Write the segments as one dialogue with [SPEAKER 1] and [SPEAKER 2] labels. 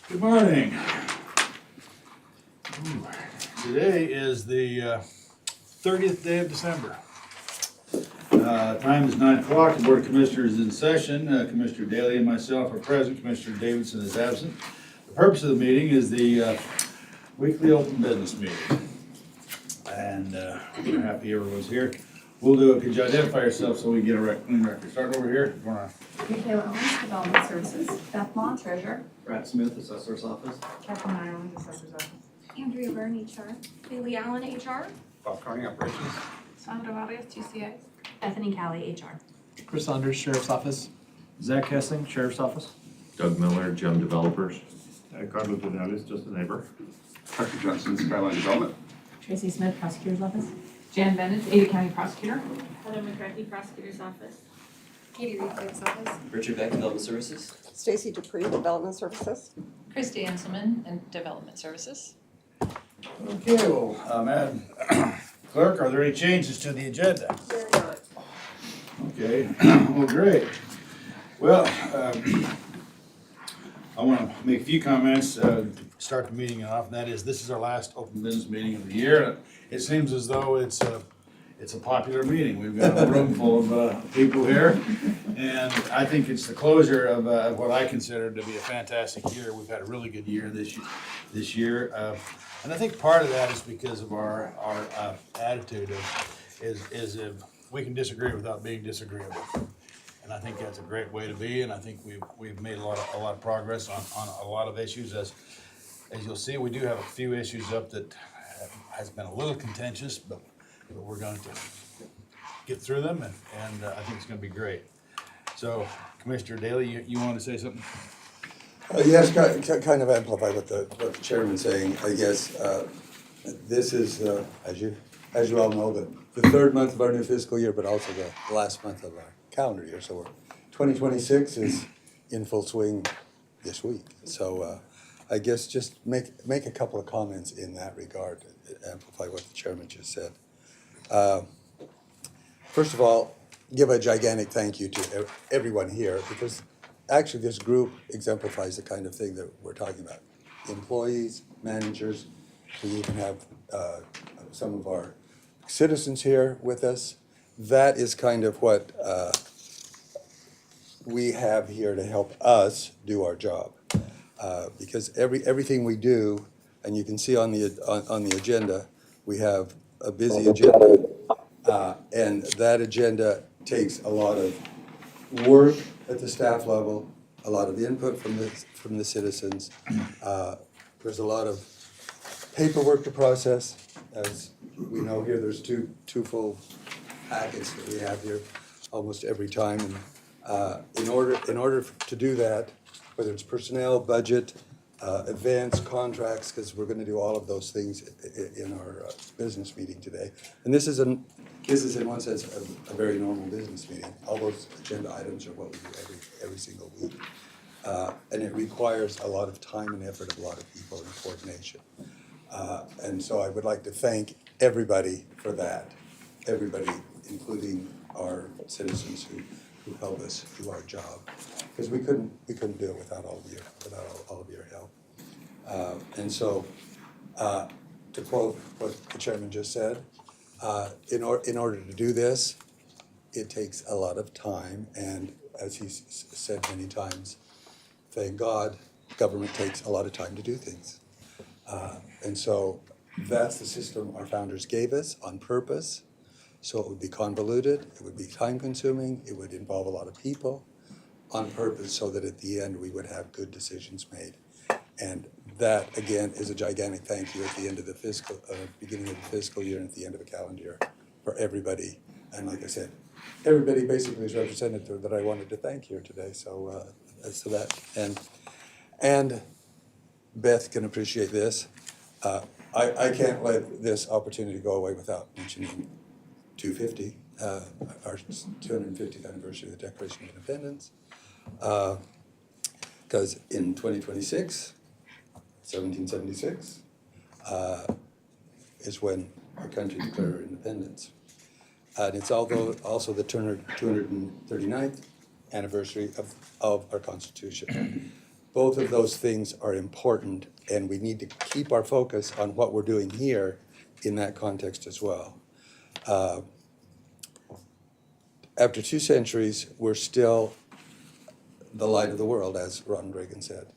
[SPEAKER 1] Good morning. Today is the 30th day of December. Time is 9 o'clock. The Board of Commissioners is in session. Commissioner Daly and myself are present. Commissioner Davidson is absent. The purpose of the meeting is the weekly open business meeting. And we're happy everyone's here. Could you identify yourself so we get a clean record? Start over here.
[SPEAKER 2] Michaela Owens, Development Services. Beth Law, Treasurer.
[SPEAKER 3] Brad Smith, Assessor's Office.
[SPEAKER 2] Catherine Ireland, Assessor's Office.
[SPEAKER 4] Andrea Byrne, HR. Bailey Allen, HR.
[SPEAKER 3] Bob Carney, Operations.
[SPEAKER 2] Sandra Varias, GCA.
[SPEAKER 4] Bethany Callie, HR.
[SPEAKER 5] Chris Saunders, Sheriff's Office.
[SPEAKER 3] Zach Hessing, Sheriff's Office.
[SPEAKER 6] Doug Miller, Gem Developers.
[SPEAKER 7] Carlos Denales, just a neighbor.
[SPEAKER 8] Tucker Johnson, Skyline Development.
[SPEAKER 2] Tracy Smith, Prosecutor's Office. Jan Bennett, Ada County Prosecutor.
[SPEAKER 4] Heather McCarthy, Prosecutor's Office. Katie Reed, Clerk's Office.
[SPEAKER 9] Richard Beck, Development Services.
[SPEAKER 10] Stacy Dupree, Development Services.
[SPEAKER 11] Christy Enselman and Development Services.
[SPEAKER 1] Okay, well, Madam Clerk, are there any changes to the agenda? Okay, well, great. Well, I want to make a few comments to start the meeting off, and that is, this is our last open business meeting of the year. It seems as though it's a popular meeting. We've got a room full of people here, and I think it's the closure of what I consider to be a fantastic year. We've had a really good year this year, and I think part of that is because of our attitude is we can disagree without being disagreeable. And I think that's a great way to be, and I think we've made a lot of progress on a lot of issues. As you'll see, we do have a few issues up that has been a little contentious, but we're going to get through them, and I think it's going to be great. So, Commissioner Daly, you want to say something?
[SPEAKER 12] Yes, kind of amplify what the chairman's saying. I guess this is, as you all know, the third month of our new fiscal year, but also the last month of our calendar year. So 2026 is in full swing this week. So I guess just make a couple of comments in that regard to amplify what the chairman just said. First of all, give a gigantic thank you to everyone here, because actually this group exemplifies the kind of thing that we're talking about. Employees, managers, we even have some of our citizens here with us. That is kind of what we have here to help us do our job. Because everything we do, and you can see on the agenda, we have a busy agenda, and that agenda takes a lot of work at the staff level, a lot of input from the citizens. There's a lot of paperwork to process. As we know here, there's two full packets that we have here almost every time. And in order to do that, whether it's personnel, budget, events, contracts, because we're going to do all of those things in our business meeting today. And this is in one sense a very normal business meeting. All those agenda items are what we do every single week. And it requires a lot of time and effort of a lot of people and coordination. And so I would like to thank everybody for that. Everybody, including our citizens who help us do our job. Because we couldn't do it without all of your help. And so, to quote what the chairman just said, in order to do this, it takes a lot of time, and as he's said many times, thank God, government takes a lot of time to do things. And so that's the system our founders gave us on purpose. So it would be convoluted, it would be time consuming, it would involve a lot of people on purpose so that at the end we would have good decisions made. And that, again, is a gigantic thank you at the end of the beginning of the fiscal year and at the end of the calendar year for everybody. And like I said, everybody basically is represented that I wanted to thank here today. So as to that, and Beth can appreciate this. I can't let this opportunity go away without mentioning 250, our 250th anniversary of the Declaration of Independence. Because in 2026, 1776, is when our country declared independence. And it's also the 239th anniversary of our Constitution. both of those things are important, and we need to keep our focus on what we're doing here in that context as well. After 2 centuries, we're still the light of the world, as Ronald Reagan said,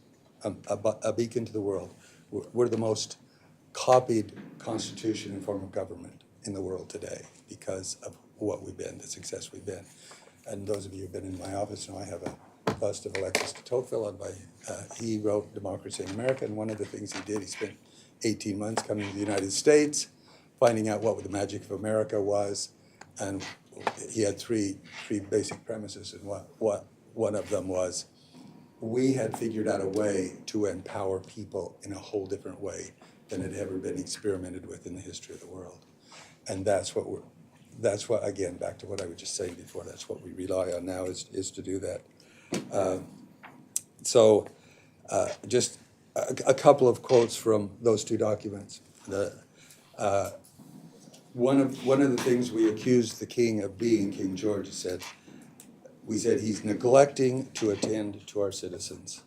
[SPEAKER 12] a beacon to the world. We're the most copied constitution and form of government in the world today because of what we've been, the success we've been. And those of you who've been in my office know I have a bust of Alexis de Tocqueville. He wrote Democracy in America, and one of the things he did, he spent 18 months coming to the United States, finding out what the magic of America was, and he had three basic premises, and what one of them was, we had figured out a way to empower people in a whole different way than had ever been experimented with in the history of the world. And that's what again, back to what I was just saying before, that's what we rely on now is to do that. Just a couple of quotes from those 2 documents. One of the things we accused the king of being, King George, we said he's neglecting to attend to our citizens.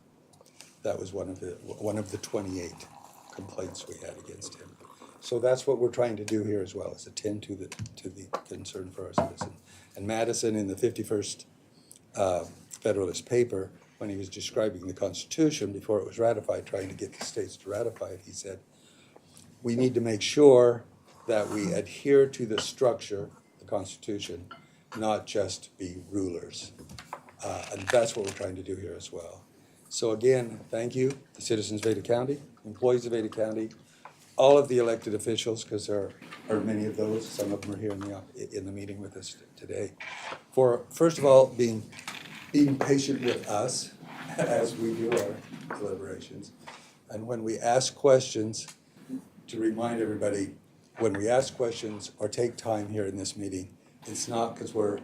[SPEAKER 12] That was one of the 28 complaints we had against him. So that's what we're trying to do here as well, is attend to the concern for our citizens. And Madison, in the 51st Federalist paper, when he was describing the Constitution before it was ratified, trying to get the states to ratify it, he said, we need to make sure that we adhere to the structure, the Constitution, not just be rulers. And that's what we're trying to do here as well. So again, thank you, the citizens of Ada County, employees of Ada County, all of the elected officials, because there are many of those, some of them are here in the meeting with us today, for, first of all, being patient with us as we do our deliberations. And when we ask questions, to remind everybody, when we ask questions or take time here in this meeting, it's not because we're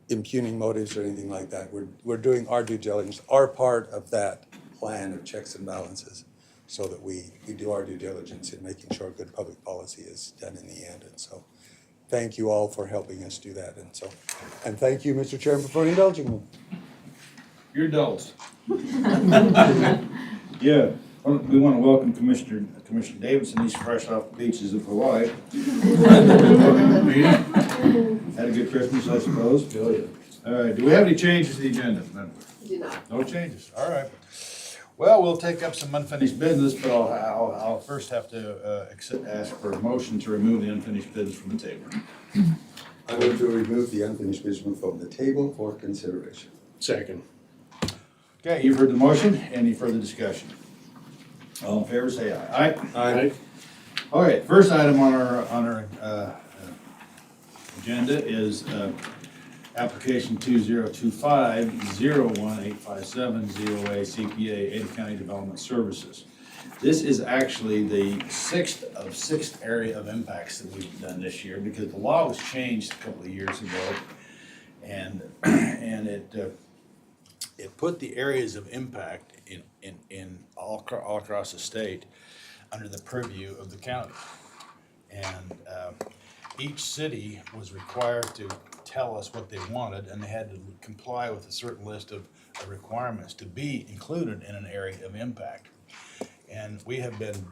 [SPEAKER 12] impugning motives or anything like that. We're doing our due diligence, our part of that plan of checks and balances, so that we do our due diligence in making sure good public policy is done in the end. And so thank you all for helping us do that. And thank you, Mr. Chairman, for indulging me.
[SPEAKER 1] You're adults. Yeah, we want to welcome Commissioner Davidson. He's fresh off the beaches of Hawaii. Had a good Christmas, I suppose. All right, do we have any changes to the agenda?
[SPEAKER 10] Do not.
[SPEAKER 1] No changes, all right. Well, we'll take up some unfinished business, but I'll first have to ask for a motion to remove the unfinished business from the table.
[SPEAKER 12] I move to remove the unfinished business from the table for consideration.
[SPEAKER 3] Second.
[SPEAKER 1] Okay, you've heard the motion. Any further discussion? All in favor, say aye. Aye?
[SPEAKER 3] Aye.
[SPEAKER 1] All right, first item on our agenda is application 2025-01857-0A CPA Ada County Development Services. This is actually the 6th of 6 area of impacts that we've done this year, because the law was changed a couple of years ago, and it put the areas of impact in all across the state under the purview of the county. And each city was required to tell us what they wanted, and they had to comply with a certain list of requirements to be included in an area of impact. And we have been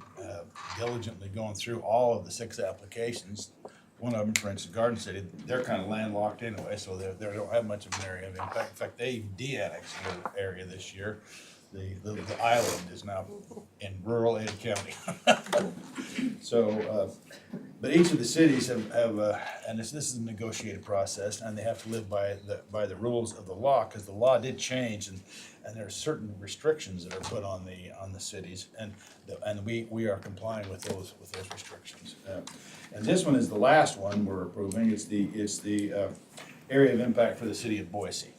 [SPEAKER 1] diligently going through all of the 6 applications. One of them, for instance, Garden City, they're kind of landlocked anyway, so they don't have much of an area of impact. In fact, they de-annexed their area this year. The island is now in rural Ada County. So, but each of the cities have and this is a negotiated process, and they have to live by the rules of the law, because the law did change, and there are certain restrictions that are put on the cities, and we are complying with those restrictions. And this one is the last one we're approving. It's the area of impact for the city of Boise.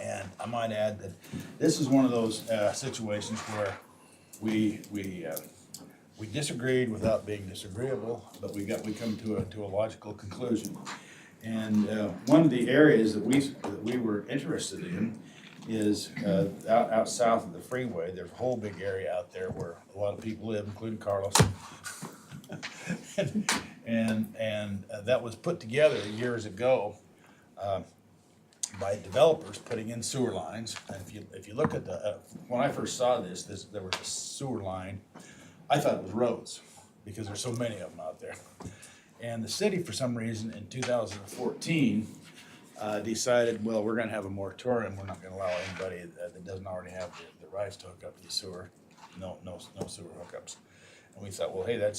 [SPEAKER 1] And I might add that this is one of those situations where we disagreed without being disagreeable, but we come to a logical conclusion. And one of the areas that we were interested in is out south of the freeway. There's a whole big area out there where a lot of people live, including Carlos. and that was put together years ago. by developers putting in sewer lines. And if you look at the, when I first saw this, there was a sewer line, I thought it was roads, because there's so many of them out there. And the city, for some reason, in 2014, decided, well, we're gonna have a moratorium, we're not gonna allow anybody that doesn't already have the rights to hook up to the sewer, no sewer hookups. And we thought, well, hey,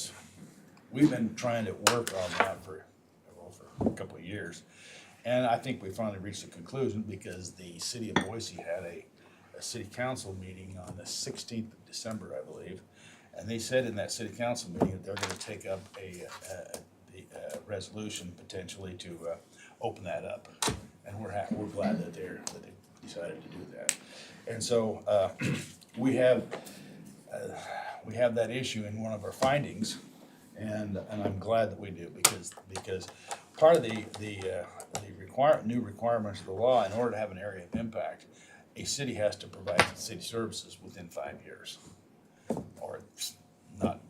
[SPEAKER 1] we've been trying to work on that for a couple of years. And I think we finally reached a conclusion because the city of Boise had a city council meeting on the 16th of December, I believe. And they said in that city council meeting that they're gonna take up a resolution potentially to open that up. And we're glad that they decided to do that. And so we have that issue in one of our findings, and I'm glad that we do, because part of the new requirements of the law, in order to have an area of impact, a city has to provide city services within 5 years, or it's not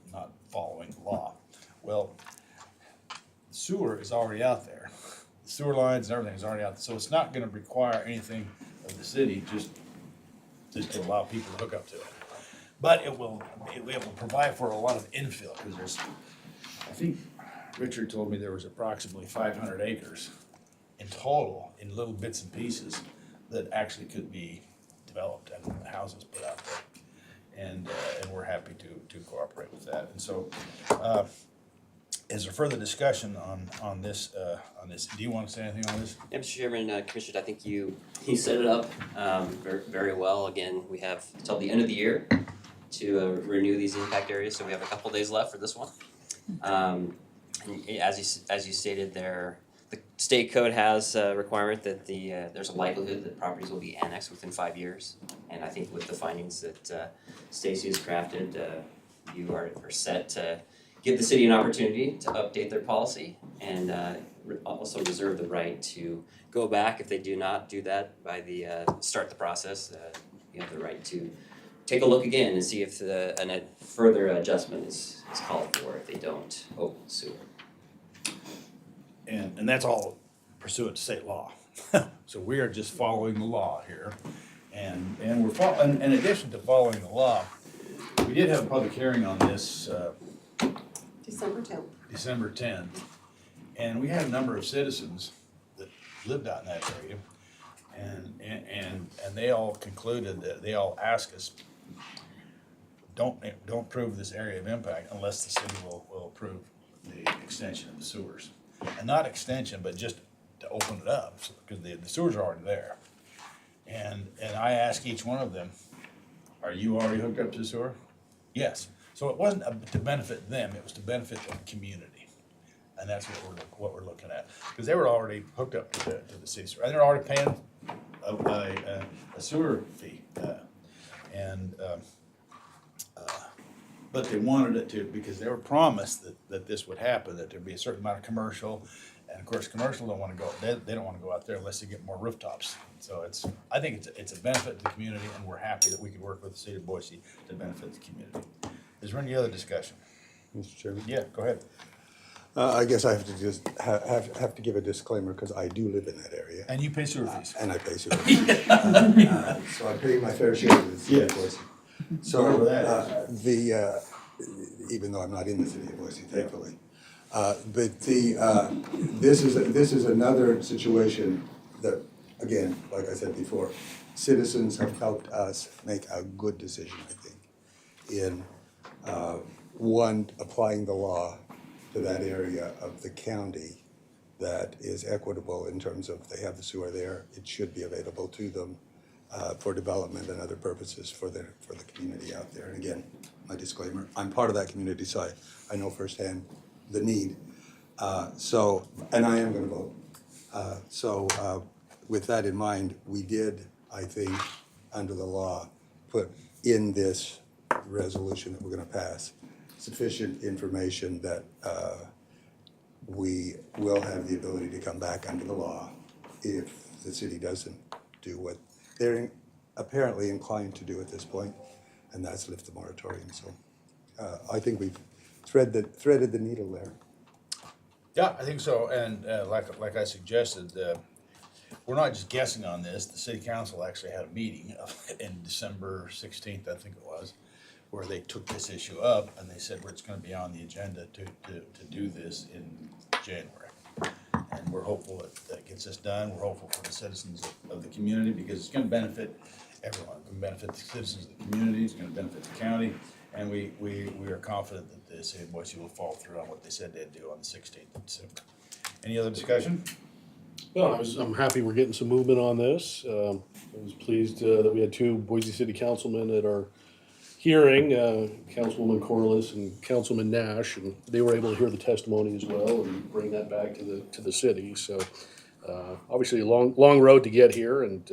[SPEAKER 1] following the law. Well, sewer is already out there. The sewer lines and everything is already out there, so it's not gonna require anything of the city, just to allow people to hook up to it. But it will provide for a lot of infill, because I think Richard told me there was approximately 500 acres in total, in little bits and pieces, that actually could be developed and houses put out there. And we're happy to cooperate with that. And so, is there further discussion on this? Do you want to say anything on this?
[SPEAKER 9] Yeah, Mr. Chairman, Commissioner, I think you set it up very, very well. Again, we have till the end of the year to renew these impact areas, so we have a couple days left for this one. And as you stated there, the state code has a requirement that there's a likelihood that properties will be annexed within 5 years. And I think with the findings that Stacy has crafted, you are set to give the city an opportunity to update their policy and also reserve the right to go back if they do not do that by the start the process. You have the right to take a look again and see if a further adjustment is called for if they don't open the sewer.
[SPEAKER 1] And that's all pursuant to state law. So we are just following the law here. And in addition to following the law, we did have a public hearing on this
[SPEAKER 10] December 10th.
[SPEAKER 1] December 10th. And we had a number of citizens that lived out in that area. And they all concluded that, they all asked us, don't approve this area of impact unless the city will approve the extension of the sewers. And not extension, but just to open it up, because the sewers are already there. And I asked each one of them, are you already hooked up to the sewer? Yes. So it wasn't to benefit them, it was to benefit the community. And that's what we're looking at. Because they were already hooked up to the city sewer, and they're already paying a sewer fee. But they wanted it to, because they were promised that this would happen, that there'd be a certain amount of commercial. And of course, commercial don't wanna go, they don't wanna go out there unless they get more rooftops. So I think it's a benefit to the community, and we're happy that we could work with the city of Boise to benefit the community. Is there any other discussion?
[SPEAKER 12] Mr. Chairman?
[SPEAKER 1] Yeah, go ahead.
[SPEAKER 12] I guess I have to just have to give a disclaimer, because I do live in that area.
[SPEAKER 1] And you pay sewer fees.
[SPEAKER 12] And I pay sewer. So I pay my fair share of the city of Boise. So,
[SPEAKER 1] Wherever that is.
[SPEAKER 12] even though I'm not in the city of Boise, thankfully. But this is another situation that, again, like I said before, citizens have helped us make a good decision, I think, in one, applying the law to that area of the county that is equitable in terms of they have the sewer there, it should be available to them for development and other purposes for the community out there. And again, my disclaimer, I'm part of that community, so I know firsthand the need. And I am gonna vote. With that in mind, we did, I think, under the law, put in this resolution that we're gonna pass sufficient information that we will have the ability to come back under the law if the city doesn't do what they're apparently inclined to do at this point, and that's lift the moratorium. So I think we've threaded the needle there.
[SPEAKER 1] Yeah, I think so, and like I suggested, we're not just guessing on this. The city council actually had a meeting in December 16th, I think it was, where they took this issue up and they said, it's gonna be on the agenda to do this in January. And we're hopeful that gets this done. We're hopeful for the citizens of the community, because it's gonna benefit everyone. It's gonna benefit the citizens of the community, it's gonna benefit the county, and we are confident that the city of Boise will follow through on what they said they'd do on the 16th of December. Any other discussion?
[SPEAKER 13] Well, I'm happy we're getting some movement on this. I was pleased that we had two Boise City councilmen at our hearing, Councilwoman Corliss and Councilman Nash, and they were able to hear the testimony as well and bring that back to the city. So obviously a long road to get here, and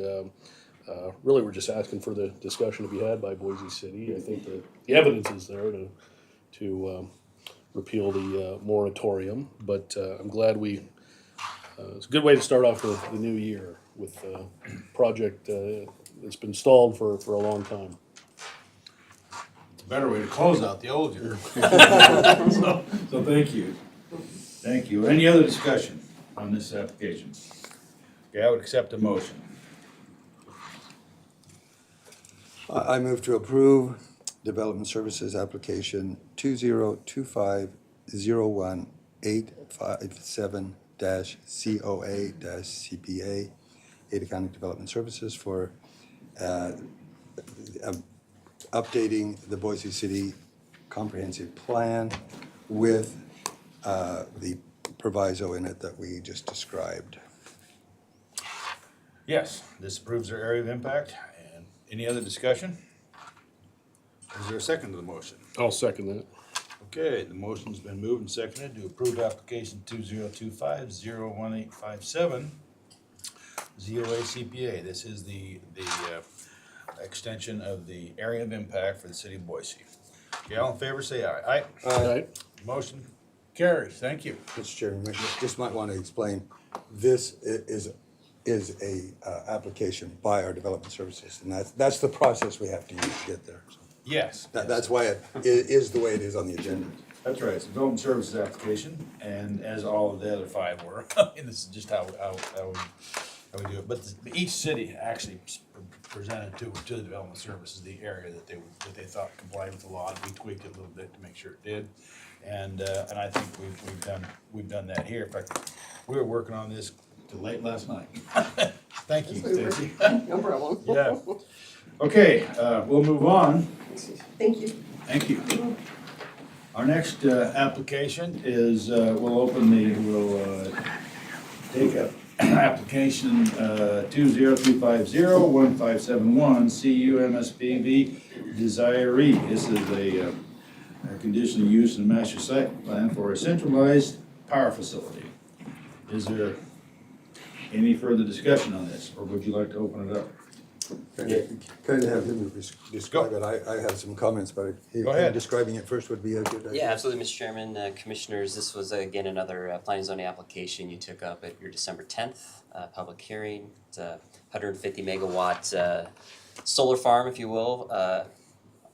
[SPEAKER 13] really we're just asking for the discussion to be had by Boise City. I think the evidence is there to repeal the moratorium, but I'm glad it's a good way to start off the new year with a project that's been stalled for a long time.
[SPEAKER 1] Better way to close out the old year. So thank you. Thank you. Any other discussion on this application? Okay, I would accept a motion.
[SPEAKER 12] I move to approve Development Services Application 2025-01857-COA-CPA, Ada County Development Services for updating the Boise City Comprehensive Plan with the proviso in it that we just described.
[SPEAKER 1] Yes, this approves their area of impact. And any other discussion? Is there a second to the motion?
[SPEAKER 13] I'll second that.
[SPEAKER 1] Okay, the motion's been moved and seconded to approve application 2025-01857, ZOA CPA. This is the extension of the area of impact for the city of Boise. Okay, all in favor, say aye. Aye.
[SPEAKER 13] All right.
[SPEAKER 1] Motion carries. Thank you.
[SPEAKER 12] Mr. Chairman, I just might want to explain, this is a application by our development services, and that's the process we have to use to get there. So
[SPEAKER 1] Yes.
[SPEAKER 12] that's why it is the way it is on the agenda.
[SPEAKER 1] That's right, it's a development services application, and as all of the other five were, and this is just how we do it. But each city actually presented to the development services the area that they thought complied with the law, and we tweaked it a little bit to make sure it did. And I think we've done that here. In fact, we were working on this till late last night. Thank you, Stacy.
[SPEAKER 10] No problem.
[SPEAKER 1] Yeah. Okay, we'll move on.
[SPEAKER 10] Thank you.
[SPEAKER 1] Thank you. Our next application is, we'll take up application 20250-1571 CUMSPV Desiree. This is a conditional use and master site plan for a centralized power facility. Is there any further discussion on this, or would you like to open it up?
[SPEAKER 12] Kind of have him describe it. I have some comments, but
[SPEAKER 1] Go ahead.
[SPEAKER 12] describing it first would be a good idea.
[SPEAKER 9] Yeah, absolutely, Mr. Chairman, Commissioners, this was again another planning zoning application you took up at your December 10th public hearing. It's a 150 megawatt solar farm, if you will,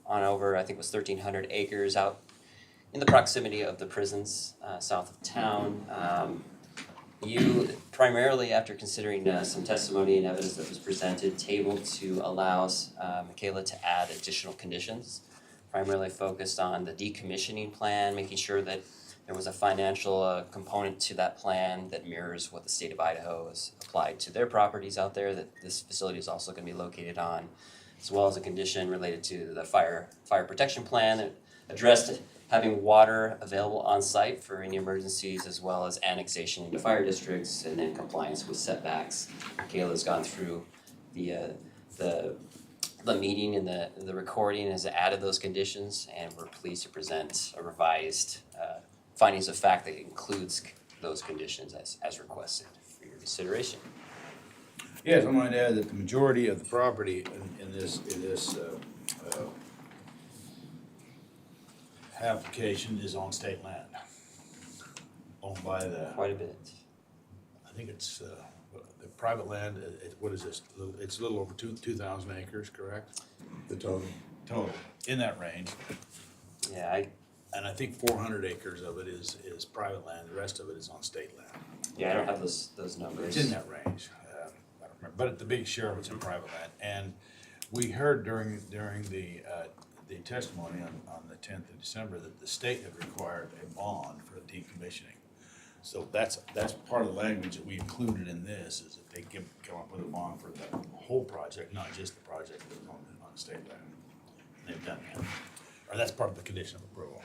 [SPEAKER 9] on over, I think it was 1,300 acres out in the proximity of the prisons south of town. You primarily, after considering some testimony and evidence that was presented, tabled to allow Michaela to add additional conditions, primarily focused on the decommissioning plan, making sure that there was a financial component to that plan that mirrors what the state of Idaho has applied to their properties out there that this facility is also going to be located on, as well as a condition related to the fire protection plan that addressed having water available on site for any emergencies, as well as annexation into fire districts and then compliance with setbacks. Kayla's gone through the meeting and the recording, has added those conditions, and we're pleased to present a revised findings of fact that includes those conditions as requested for your consideration.
[SPEAKER 1] Yes, I might add that the majority of the property in this application is on state land, owned by
[SPEAKER 9] Quite a bit.
[SPEAKER 1] I think it's the private land. What is this? It's a little over 2,000 acres, correct?
[SPEAKER 12] The total.
[SPEAKER 1] Total in that range,
[SPEAKER 9] Yeah,
[SPEAKER 1] and I think 400 acres of it is private land. The rest of it is on state land.
[SPEAKER 9] I don't have those numbers.
[SPEAKER 1] It's in that range. but the big share of it's in private land. And we heard during the testimony on the 10th of December that the state had required a bond for decommissioning. So that's part of the language that we included in this, is that they come up with a bond for the whole project, not just the project that's on state land. And they've done that. Or that's part of the condition of approval.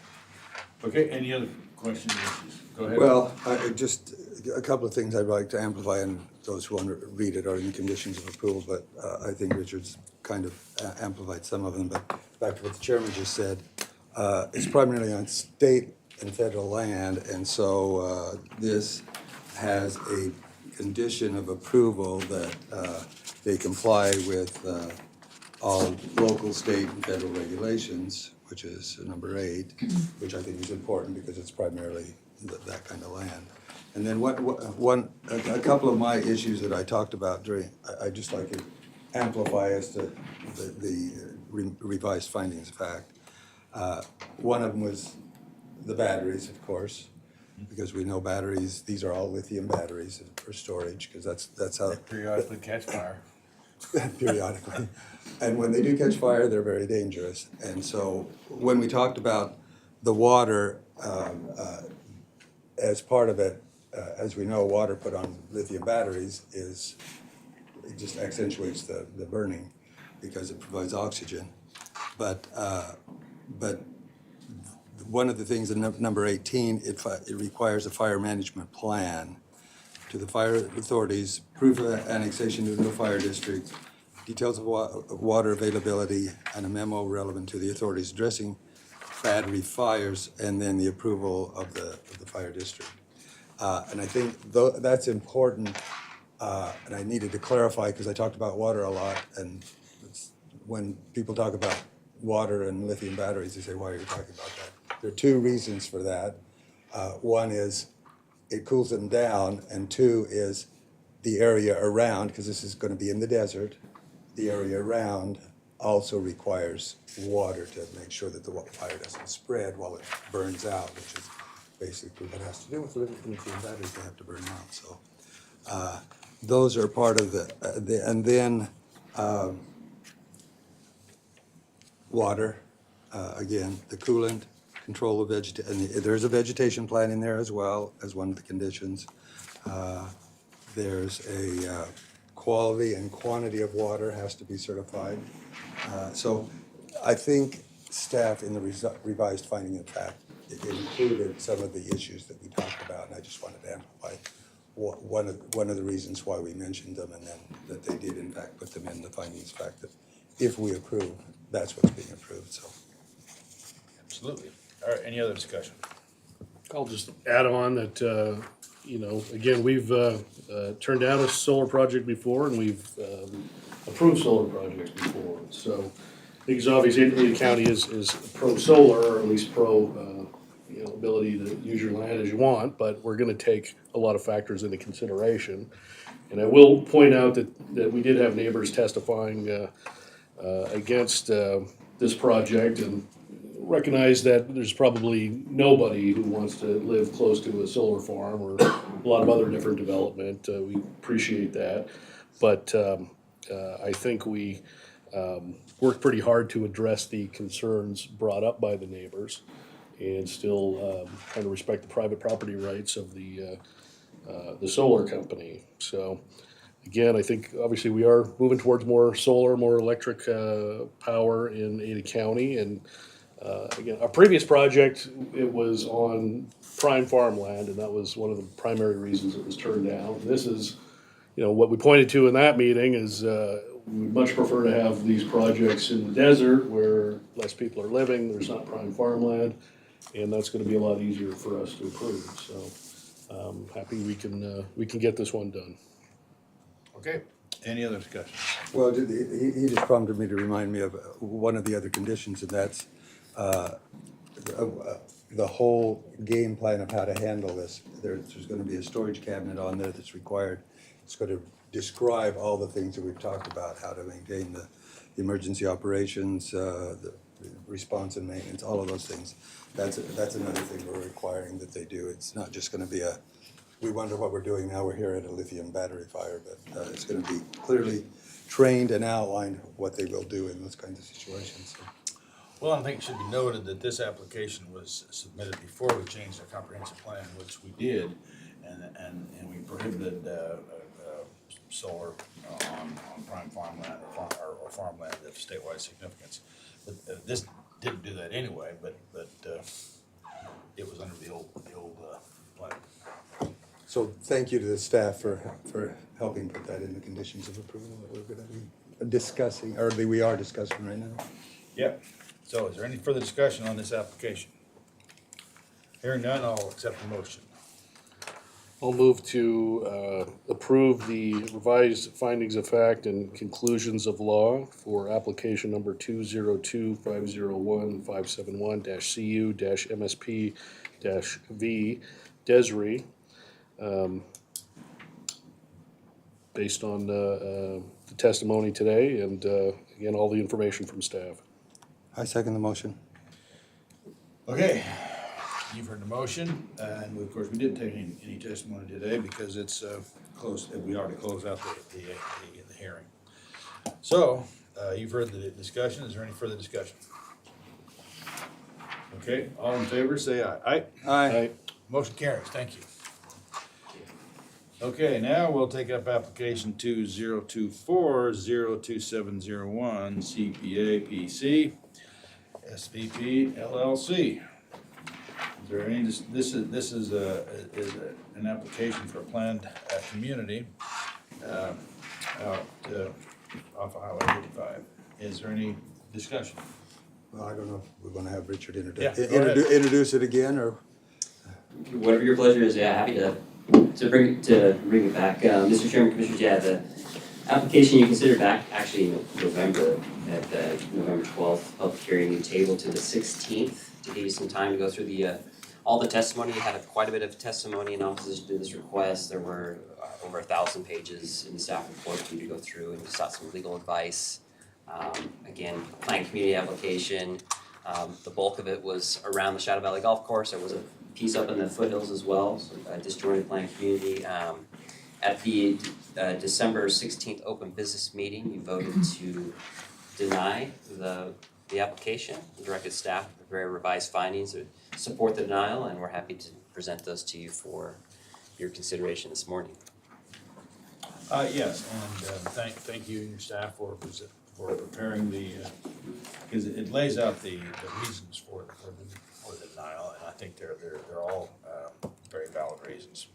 [SPEAKER 1] Okay, any other questions or issues? Go ahead.
[SPEAKER 12] Well, just a couple of things I'd like to amplify, and those who want to read it are in the conditions of approval, but I think Richard's kind of amplified some of them. But back to what the chairman just said, it's primarily on state and federal land, and so this has a condition of approval that they comply with all local, state, and federal regulations, which is number 8, which I think is important because it's primarily that kind of land. And then a couple of my issues that I talked about I'd just like to amplify as to the revised findings of fact. One of them was the batteries, of course, because we know batteries, these are all lithium batteries for storage, because that's how.
[SPEAKER 1] They periodically catch fire.
[SPEAKER 12] Periodically. And when they do catch fire, they're very dangerous. And so when we talked about the water, as part of it, as we know, water put on lithium batteries it just accentuates the burning because it provides oxygen. But one of the things in number 18, it requires a fire management plan to the fire authorities, proof of annexation to the fire district, details of water availability, and a memo relevant to the authorities addressing battery fires, and then the approval of the fire district. And I think that's important, and I needed to clarify because I talked about water a lot, and when people talk about water and lithium batteries, they say, why are you talking about that? There are 2 reasons for that. One is it cools them down, and 2 is the area around, because this is going to be in the desert, the area around also requires water to make sure that the fire doesn't spread while it burns out, which is basically what has to do with lithium batteries. They have to burn out. So those are part of and then water, again, the coolant, control of vegetation, and there's a vegetation plan in there as well as one of the conditions. There's a quality and quantity of water has to be certified. So I think staff in the revised finding of fact it included some of the issues that we talked about, and I just wanted to amplify one of the reasons why we mentioned them, and then that they did in fact put them in the findings of fact that if we approve, that's what's being approved. So
[SPEAKER 1] Absolutely. All right, any other discussion?
[SPEAKER 13] I'll just add on that, again, we've turned down a solar project before, and we've approved solar projects before. So I think it's obvious Ada County is pro-solar, or at least ability to use your land as you want, but we're gonna take a lot of factors into consideration. And I will point out that we did have neighbors testifying against this project, and recognize that there's probably nobody who wants to live close to a solar farm or a lot of other different development. We appreciate that. But I think we worked pretty hard to address the concerns brought up by the neighbors and still trying to respect the private property rights of the solar company. So again, I think obviously we are moving towards more solar, more electric power in Ada County. And again, our previous project, it was on prime farmland, and that was one of the primary reasons it was turned down. This is, what we pointed to in that meeting is we would much prefer to have these projects in the desert where less people are living, there's not prime farmland, and that's gonna be a lot easier for us to approve. So happy we can get this one done.
[SPEAKER 1] Okay, any other discussion?
[SPEAKER 12] well, he just prompted me to remind me of one of the other conditions, and that's the whole game plan of how to handle this. There's going to be a storage cabinet on there that's required. It's going to describe all the things that we've talked about, how to maintain the emergency operations, the response and maintenance, all of those things. That's another thing we're requiring that they do. It's not just going to be a we wonder what we're doing now. We're here at a lithium battery fire, but it's going to be clearly trained and outlined what they will do in those kinds of situations. So,
[SPEAKER 1] Well, I think it should be noted that this application was submitted before we changed our comprehensive plan, which we did, and we prohibited solar on prime farmland or farmland of statewide significance. But this didn't do that anyway, but it was under the old plan.
[SPEAKER 12] so thank you to the staff for helping put that in the conditions of approval that we're going to be discussing, or that we are discussing right now.
[SPEAKER 1] Yep. So is there any further discussion on this application? Hearing none, I'll accept the motion.
[SPEAKER 13] I'll move to approve the revised findings of fact and conclusions of law for application number 202-501-571-CU-MSP-V Desiree, based on the testimony today and, again, all the information from staff.
[SPEAKER 12] I second the motion.
[SPEAKER 1] Okay, you've heard the motion, and of course, we didn't take any testimony today because it's closed, we already closed out the hearing. So, you've heard the discussion, is there any further discussion? Okay, all in favor, say aye. Aye?
[SPEAKER 12] Aye.
[SPEAKER 1] Motion carries, thank you. Okay, now we'll take up application 2024-02701, CPA PC, SVP LLC. Is there any, this is an application for a planned community out off of Highway 55. Is there any discussion?
[SPEAKER 12] Well, I don't know if we're going to have Richard
[SPEAKER 1] Yeah, go ahead.
[SPEAKER 12] introduce it again, or?
[SPEAKER 9] Whatever your pleasure is, yeah, happy to bring it back. Mr. Chairman, Commissioners, yeah, the application you considered back actually in November, at the November 12th public hearing, you tabled to the 16th to give you some time to go through all the testimony. You had quite a bit of testimony in opposition to this request. There were over 1,000 pages in the staff report for you to go through, and you sought some legal advice. Again, planned community application. The bulk of it was around the Shadow Valley Golf Course. There was a piece up in the foothills as well, so a disjointed planned community. At the December 16th open business meeting, you voted to deny the application. You directed staff to prepare revised findings to support the denial, and we're happy to present those to you for your consideration this morning.
[SPEAKER 1] Yes, and thank you and your staff for preparing because it lays out the reasons for the denial, and I think they're all very valid reasons.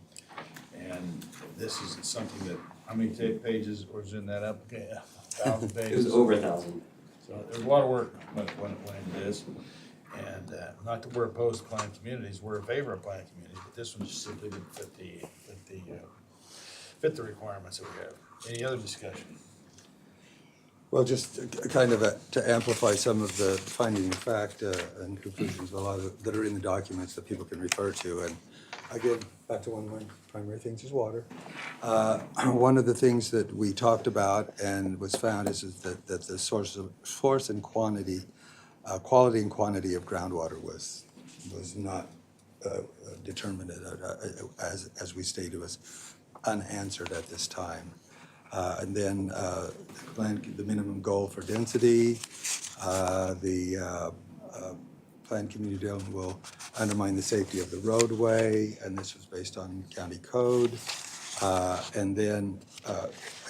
[SPEAKER 1] And this is something that, how many pages was in that application? 1,000 pages?
[SPEAKER 9] It was over 1,000.
[SPEAKER 1] So there's a lot of work went into this. And not that we're opposed to planned communities, we're in favor of planned communities, but this one just simply didn't fit the requirements that we have. Any other discussion?
[SPEAKER 12] Well, just kind of to amplify some of the finding of fact and conclusions, a lot of that are in the documents that people can refer to. And again, back to one of my primary things is water. One of the things that we talked about and was found is that the source and quality and quantity of groundwater was not determined as we stated, was unanswered at this time. And then the minimum goal for density, the planned community development will undermine the safety of the roadway, and this was based on county code. And then,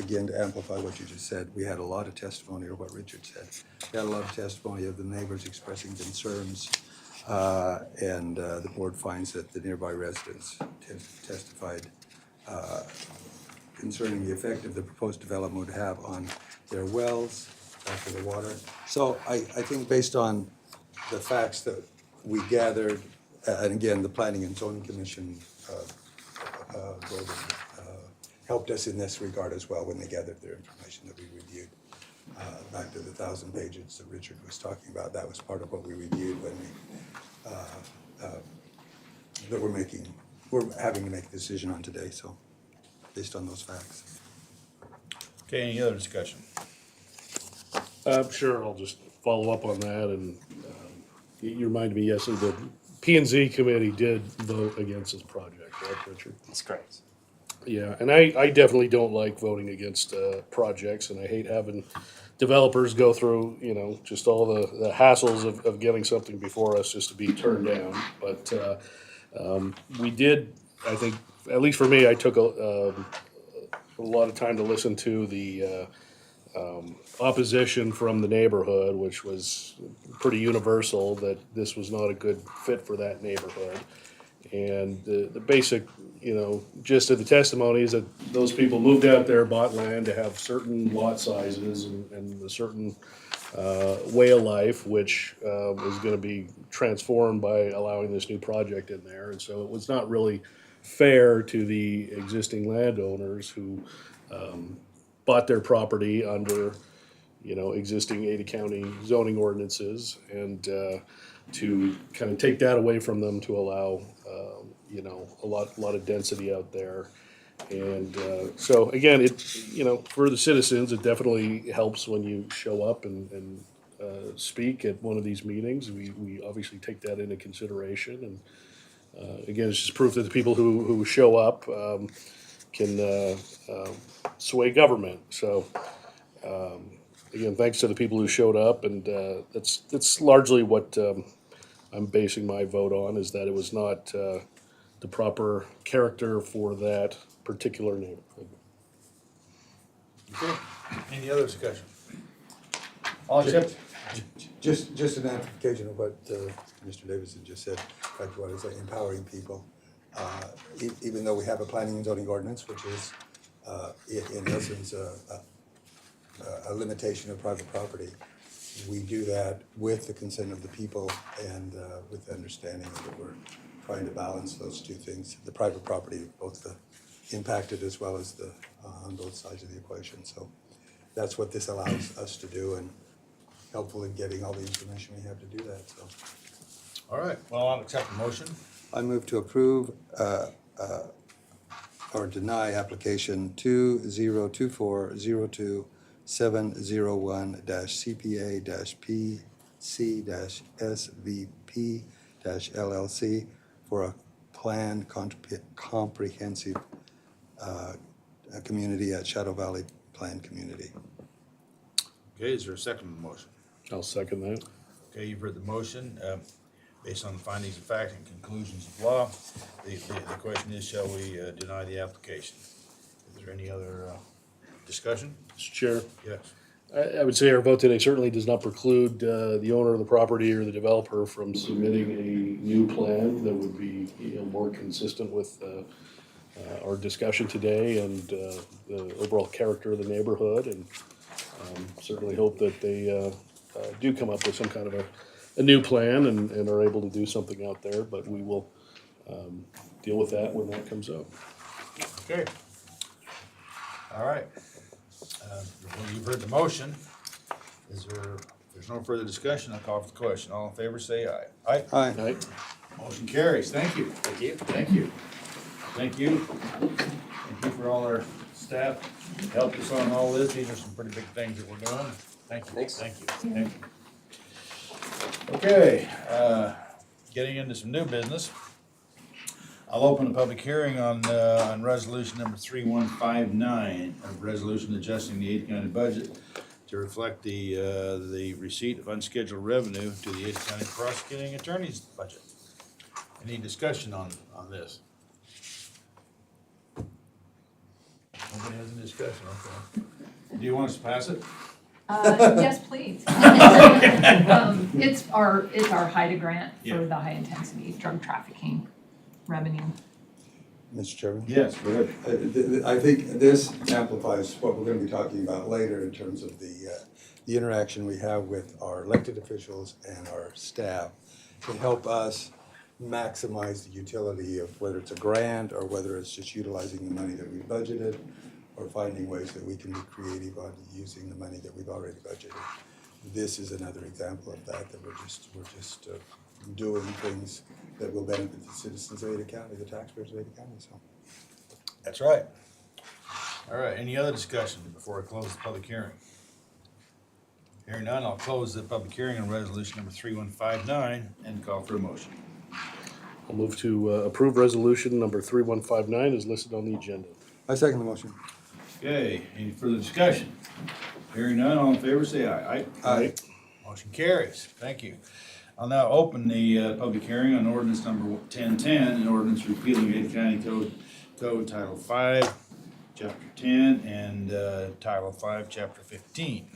[SPEAKER 12] again, to amplify what you just said, we had a lot of testimony, or what Richard said. We had a lot of testimony of the neighbors expressing concerns, and the board finds that the nearby residents testified concerning the effect of the proposed development would have on their wells for the water. So I think based on the facts that we gathered, and again, the Planning and Zoning Commission helped us in this regard as well when they gathered their information that we reviewed. Back to the 1,000 pages that Richard was talking about, that was part of what we reviewed when we're having to make a decision on today, so based on those facts.
[SPEAKER 1] Okay, any other discussion?
[SPEAKER 13] Sure, I'll just follow up on that, and you reminded me, yes, of the P and Z committee did vote against this project, right, Richard?
[SPEAKER 9] That's correct.
[SPEAKER 13] Yeah, and I definitely don't like voting against projects, and I hate having developers go through, you know, just all the hassles of getting something before us just to be turned down. But we did, I think, at least for me, I took a lot of time to listen to the opposition from the neighborhood, which was pretty universal, that this was not a good fit for that neighborhood. And the basic, you know, gist of the testimony is that those people moved out there, bought land to have certain lot sizes and a certain way of life, which is gonna be transformed by allowing this new project in there. And so it was not really fair to the existing landowners who bought their property under, you know, existing Ada County zoning ordinances, and to kind of take that away from them to allow, you know, a lot of density out there. And so again, it, you know, for the citizens, it definitely helps when you show up and speak at one of these meetings. We obviously take that into consideration, and again, it's just proof that the people who show up can sway government. So again, thanks to the people who showed up, and that's largely what I'm basing my vote on, is that it was not the proper character for that particular neighborhood.
[SPEAKER 1] Okay, any other discussion? All accept?
[SPEAKER 12] Just an amplification of what Mr. Davidson just said, like what is empowering people. Even though we have a planning and zoning ordinance, which is in essence a limitation of private property, we do that with the consent of the people and with the understanding that we're trying to balance those two things, the private property, both the impacted as well as the on both sides of the equation. So that's what this allows us to do, and helpful in getting all the information we have to do that. So
[SPEAKER 1] All right, well, I'll accept the motion.
[SPEAKER 12] I move to approve or deny application 2002-02-CPA-PC-SVP-LLC for a planned comprehensive community at Shadow Valley Planned Community.
[SPEAKER 1] Okay, is there a second to the motion?
[SPEAKER 13] I'll second that.
[SPEAKER 1] Okay, you've heard the motion. Based on the findings of fact and conclusions of law, the question is, shall we deny the application? Is there any other discussion?
[SPEAKER 13] Mr. Chair,
[SPEAKER 1] Yes.
[SPEAKER 13] I would say our vote today certainly does not preclude the owner of the property or the developer from submitting a new plan that would be, you know, more consistent with our discussion today and the overall character of the neighborhood, and certainly hope that they do come up with some kind of a new plan and are able to do something out there, but we will deal with that when that comes up.
[SPEAKER 1] Okay. All right. Well, you've heard the motion. Is there, if there's no further discussion, I'll call for the question. All in favor, say aye. Aye?
[SPEAKER 12] Aye.
[SPEAKER 13] Right?
[SPEAKER 1] Motion carries. Thank you.
[SPEAKER 9] Thank you.
[SPEAKER 1] Thank you. Thank you. Thank you for all our staff who helped us on all this. These are some pretty big things that we're doing. Thank you.
[SPEAKER 9] Thanks.
[SPEAKER 1] Thank you. Thank you. Okay, getting into some new business. I'll open a public hearing on resolution number 3159, a resolution adjusting the Ada County budget to reflect the receipt of unscheduled revenue to the Ada County prosecuting attorney's budget. Any discussion on this? Nobody has any discussion, okay. Do you want us to pass it?
[SPEAKER 2] Yes, please. It's our HIDA grant
[SPEAKER 1] Yeah.
[SPEAKER 2] for the high intensity drug trafficking revenue.
[SPEAKER 12] Mr. Chairman?
[SPEAKER 1] Yes, go ahead.
[SPEAKER 12] I think this amplifies what we're gonna be talking about later in terms of the interaction we have with our elected officials and our staff to help us maximize the utility of whether it's a grant or whether it's just utilizing the money that we budgeted or finding ways that we can be creative on using the money that we've already budgeted. This is another example of that we're just doing things that will benefit the citizens of Ada County, the taxpayers of Ada County, so.
[SPEAKER 1] That's right. All right, any other discussion before I close the public hearing? Hearing none, I'll close the public hearing on resolution number 3159 and call for a motion.
[SPEAKER 13] I'll move to approve resolution number 3159 is listed on the agenda.
[SPEAKER 12] I second the motion.
[SPEAKER 1] Okay, any further discussion? Hearing none, all in favor, say aye.
[SPEAKER 12] Aye.
[SPEAKER 1] Motion carries. Thank you. I'll now open the public hearing on ordinance number 1010, an ordinance repealing Ada County Code Title 5, Chapter 10, and Title 5, Chapter 15.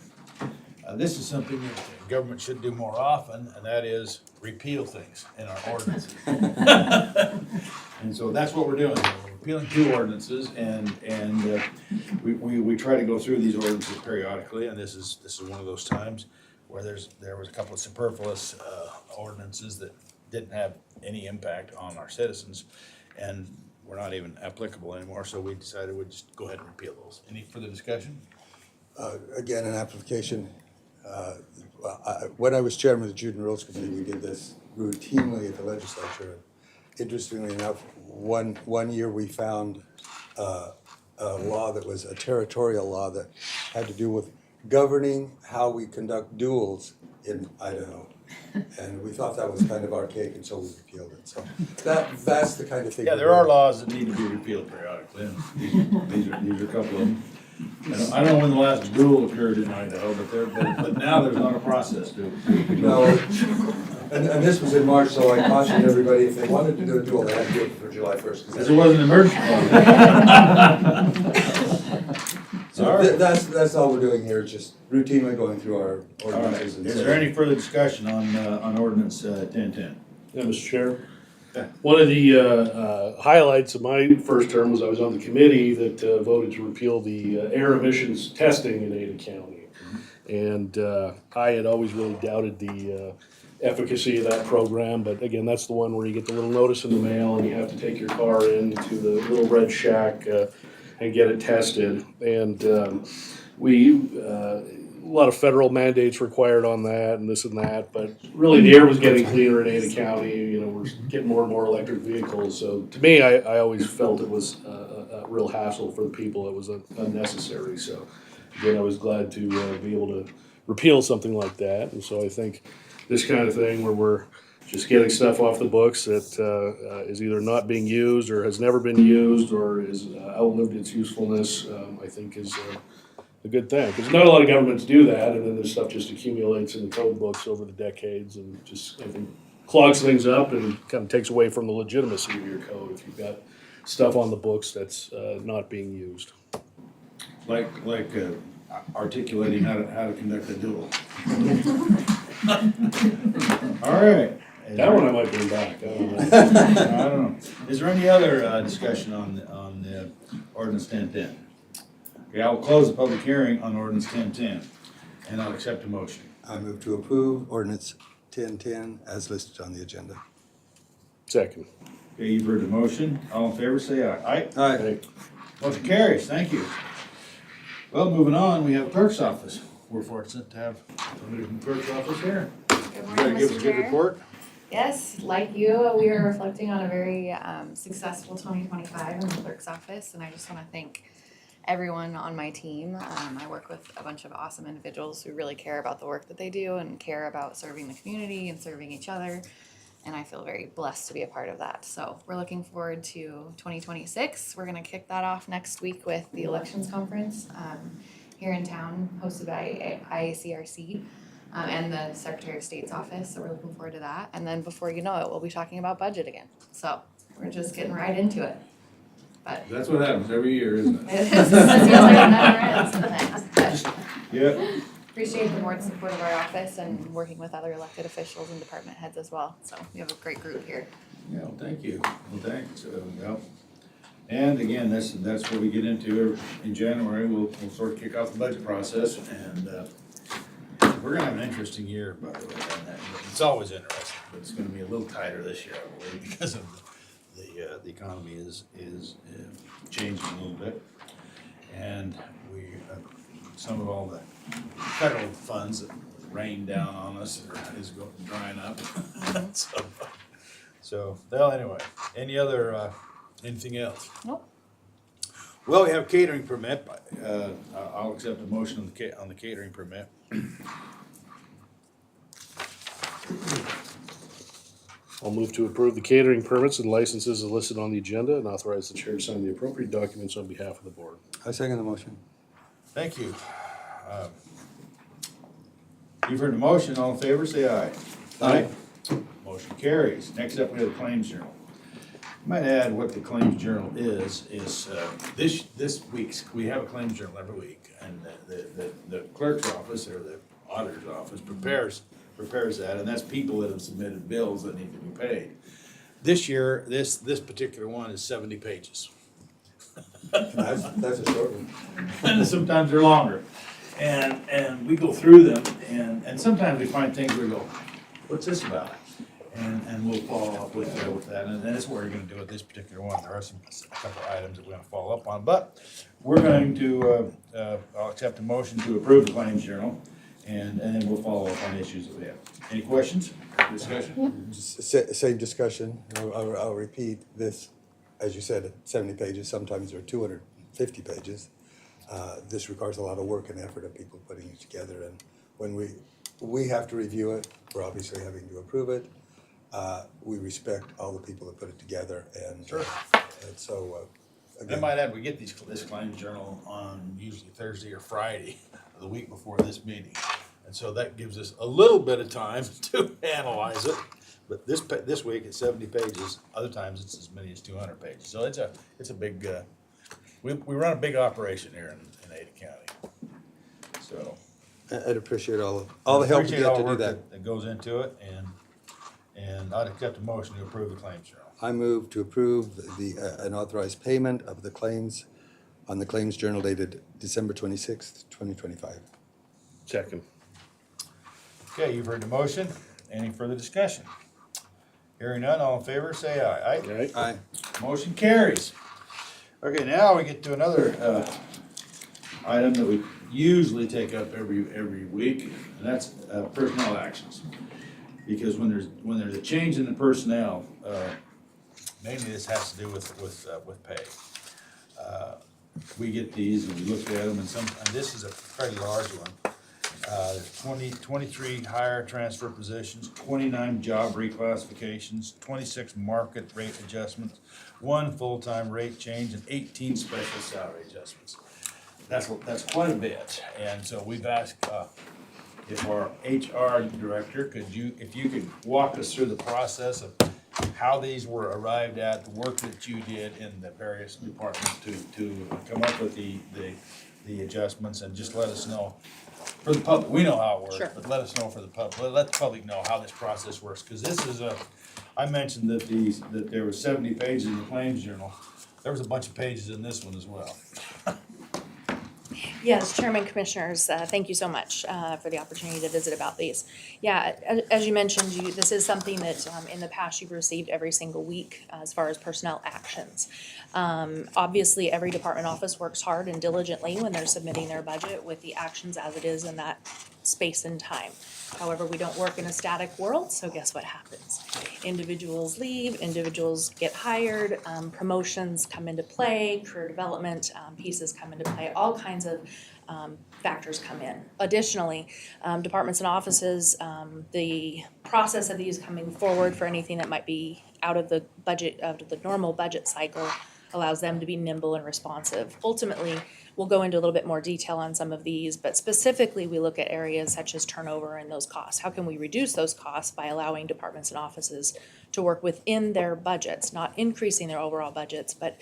[SPEAKER 1] This is something that the government should do more often, and that is repeal things in our ordinances. And so that's what we're doing. We're repealing two ordinances, and we try to go through these ordinances periodically, and this is one of those times where there was a couple of superfluous ordinances that didn't have any impact on our citizens, and were not even applicable anymore, so we decided we'd just go ahead and repeal those. Any further discussion?
[SPEAKER 12] Again, an application. When I was chairman of the Jude and Rules Committee, we did this routinely at the legislature. Interestingly enough, one year we found a law that was a territorial law that had to do with governing how we conduct duels in Idaho. And we thought that was kind of archaic, and so we repealed it. So that's the kind of thing.
[SPEAKER 1] Yeah, there are laws that need to be repealed periodically, and these are a couple of them. I don't know when the last duel occurred in Idaho, but now there's not a process to it.
[SPEAKER 12] No, and this was in March, so I cautioned everybody, if they wanted to do a duel, they had to do it for July 1st.
[SPEAKER 1] Because it wasn't an emergency clause.
[SPEAKER 12] So that's all we're doing here, just routinely going through our
[SPEAKER 1] All right,
[SPEAKER 12] ordinances. and
[SPEAKER 1] is
[SPEAKER 12] saying-
[SPEAKER 1] there any further discussion on ordinance 1010?
[SPEAKER 13] Yeah, Mr. Chair.
[SPEAKER 1] Yeah.
[SPEAKER 13] One of the highlights of my first term was I was on the committee that voted to repeal the air emissions testing in Ada County. And I had always really doubted the efficacy of that program, but again, that's the one where you get the little notice in the mail and you have to take your car in to the little red shack and get it tested. And a lot of federal mandates required on that and this and that, but really the air was getting cleaner in Ada County. You know, we're getting more and more electric vehicles. So to me, I always felt it was a real hassle for the people. It was unnecessary. So again, I was glad to be able to repeal something like that. And so I think this kind of thing where we're just getting stuff off the books that is either not being used or has never been used or is outlived its usefulness, I think is a good thing. Because not a lot of governments do that, and then this stuff just accumulates in the code books over the decades and just, I think, clogs things up and kind of takes away from the legitimacy of your code if you've got stuff on the books that's not being used.
[SPEAKER 1] Like articulating how to conduct a duel. All right.
[SPEAKER 13] That one I might bring back. I don't know.
[SPEAKER 1] I don't know. Is there any other discussion on the ordinance 1010? Okay, I'll close the public hearing on ordinance 1010, and I'll accept a motion.
[SPEAKER 12] I move to approve ordinance 1010 as listed on the agenda.
[SPEAKER 13] Second.
[SPEAKER 1] Okay, you've heard the motion. All in favor, say aye.
[SPEAKER 12] Aye.
[SPEAKER 13] Hey.
[SPEAKER 1] Motion carries. Thank you. Well, moving on, we have clerk's office. We're fortunate to have somebody from clerk's office here.
[SPEAKER 4] Good
[SPEAKER 1] You
[SPEAKER 4] morning,
[SPEAKER 1] gotta give us
[SPEAKER 4] Mr.
[SPEAKER 1] a good
[SPEAKER 4] Chair.
[SPEAKER 1] report.
[SPEAKER 4] Yes, like you, we are reflecting on a very successful 2025 in the clerk's office, and I just want to thank everyone on my team. I work with a bunch of awesome individuals who really care about the work that they do and care about serving the community and serving each other, and I feel very blessed to be a part of that. So we're looking forward to 2026. We're going to kick that off next week with the elections conference here in town, hosted by IACRC. And the Secretary of State's office, so we're looking forward to that. And then before you know it, we'll be talking about budget again. So we're just getting right into it. But
[SPEAKER 1] That's what happens every year, isn't it?
[SPEAKER 4] it never ends. But
[SPEAKER 1] Yeah.
[SPEAKER 4] appreciate the board's support of our office and working with other elected officials and department heads as well. So we have a great group here.
[SPEAKER 1] Yeah, well, thank you. Well, thanks. Well, and again, that's what we get into in January. We'll sort of kick off the budget process, and we're gonna have an interesting year, by the way. On that. It's always interesting, but it's gonna be a little tighter this year, I believe, because of the economy is changing a little bit, and we some of all the federal funds that rain down on us is drying up. So well, anyway, anything else?
[SPEAKER 4] Nope.
[SPEAKER 1] Well, we have catering permit. I'll accept a motion on the catering permit.
[SPEAKER 13] I'll move to approve the catering permits and licenses as listed on the agenda and authorize the chair to sign the appropriate documents on behalf of the board.
[SPEAKER 12] I second the motion.
[SPEAKER 1] Thank you. You've heard the motion, all in favor, say aye.
[SPEAKER 13] Aye.
[SPEAKER 1] Motion carries. Next up, we have the claims journal. I might add what the claims journal is this week's, we have a claims journal every week, and the clerk's office or the auditor's office prepares that, and that's people that have submitted bills that need to be paid. This year, this particular one is 70 pages.
[SPEAKER 12] That's a short one.
[SPEAKER 1] And sometimes they're longer. And we go through them, and sometimes we find things we go, what's this about? And we'll follow up with that, and that's what we're gonna do with this particular one. There are a couple of items that we're gonna follow up on, but we're going to, I'll accept a motion to approve the claims journal, and then we'll follow up on issues that we have. Any questions, discussion?
[SPEAKER 12] Same discussion. I'll repeat this, as you said, 70 pages, sometimes they're 250 pages. This requires a lot of work and effort of people putting it together, and when we have to review it, we're obviously having to approve it. We respect all the people that put it together, and
[SPEAKER 1] Sure.
[SPEAKER 12] And so,
[SPEAKER 1] I
[SPEAKER 12] again,
[SPEAKER 1] might add, we get this claims journal on usually Thursday or Friday of the week before this meeting. And so that gives us a little bit of time to analyze it. But this week it's 70 pages, other times it's as many as 200 pages. So it's a big, we run a big operation here in Ada County. So.
[SPEAKER 12] I'd appreciate all the help we
[SPEAKER 1] Appreciate
[SPEAKER 12] get
[SPEAKER 1] all
[SPEAKER 12] to
[SPEAKER 1] the
[SPEAKER 12] do
[SPEAKER 1] work
[SPEAKER 12] that.
[SPEAKER 1] that goes into it, and I'd accept a motion to approve the claims journal.
[SPEAKER 12] I move to approve an authorized payment of the claims on the claims journal dated December 26th, 2025.
[SPEAKER 13] Second.
[SPEAKER 1] Okay, you've heard the motion. Any further discussion? Hearing none, all in favor, say aye. Aye?
[SPEAKER 12] Aye.
[SPEAKER 1] Motion carries. Okay, now we get to another item that we usually take up every week, and that's personnel actions. Because when there's a change in the personnel, mainly this has to do with pay. We get these and we look at them, and this is a fairly large one. There's 23 hire transfer positions, 29 job reclassifications, 26 market rate adjustments, 1 full-time rate change, and 18 special salary adjustments. That's quite a bit, and so we've asked if our HR director if you could walk us through the process of how these were arrived at, the work that you did in the various departments to come up with the adjustments, and just let us know. For the public, we know how it works,
[SPEAKER 11] Sure.
[SPEAKER 1] but let us know for the public, let the public know how this process works, because this is I mentioned that there were 70 pages in the claims journal. There was a bunch of pages in this one as well.
[SPEAKER 4] Yes, Chairman, Commissioners, thank you so much for the opportunity to visit about these. Yeah, as you mentioned, this is something that in the past you've received every single week as far as personnel actions. Obviously, every department office works hard and diligently when they're submitting their budget with the actions as it is in that space and time. However, we don't work in a static world, so guess what happens? Individuals leave, individuals get hired, promotions come into play, career development pieces come into play, all kinds of factors come in. Additionally, departments and offices, the process of these coming forward for anything that might be out of the budget, out of the normal budget cycle, allows them to be nimble and responsive. Ultimately, we'll go into a little bit more detail on some of these, but specifically we look at areas such as turnover and those costs. How can we reduce those costs by allowing departments and offices to work within their budgets, not increasing their overall budgets, but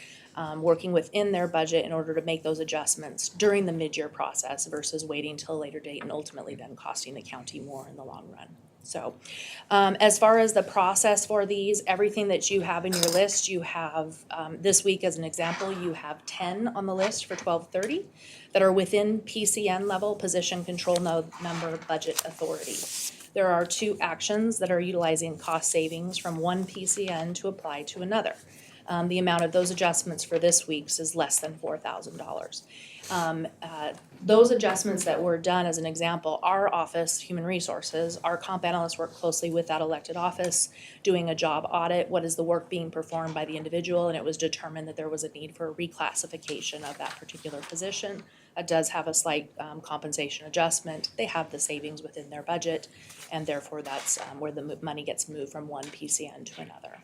[SPEAKER 4] working within their budget in order to make those adjustments during the mid-year process versus waiting till a later date and ultimately then costing the county more in the long run. So as far as the process for these, everything that you have in your list, you have this week as an example, you have 10 on the list for 1230 that are within PCN level, position control number budget authority. There are 2 actions that are utilizing cost savings from one PCN to apply to another.
[SPEAKER 14] The amount of those adjustments for this week's is less than $4,000. Those adjustments that were done, as an example, our office, Human Resources, our comp analysts work closely with that elected office, doing a job audit. What is the work being performed by the individual? And it was determined that there was a need for a reclassification of that particular position. It does have a slight compensation adjustment. They have the savings within their budget, and therefore that's where the money gets moved from one PCN to another.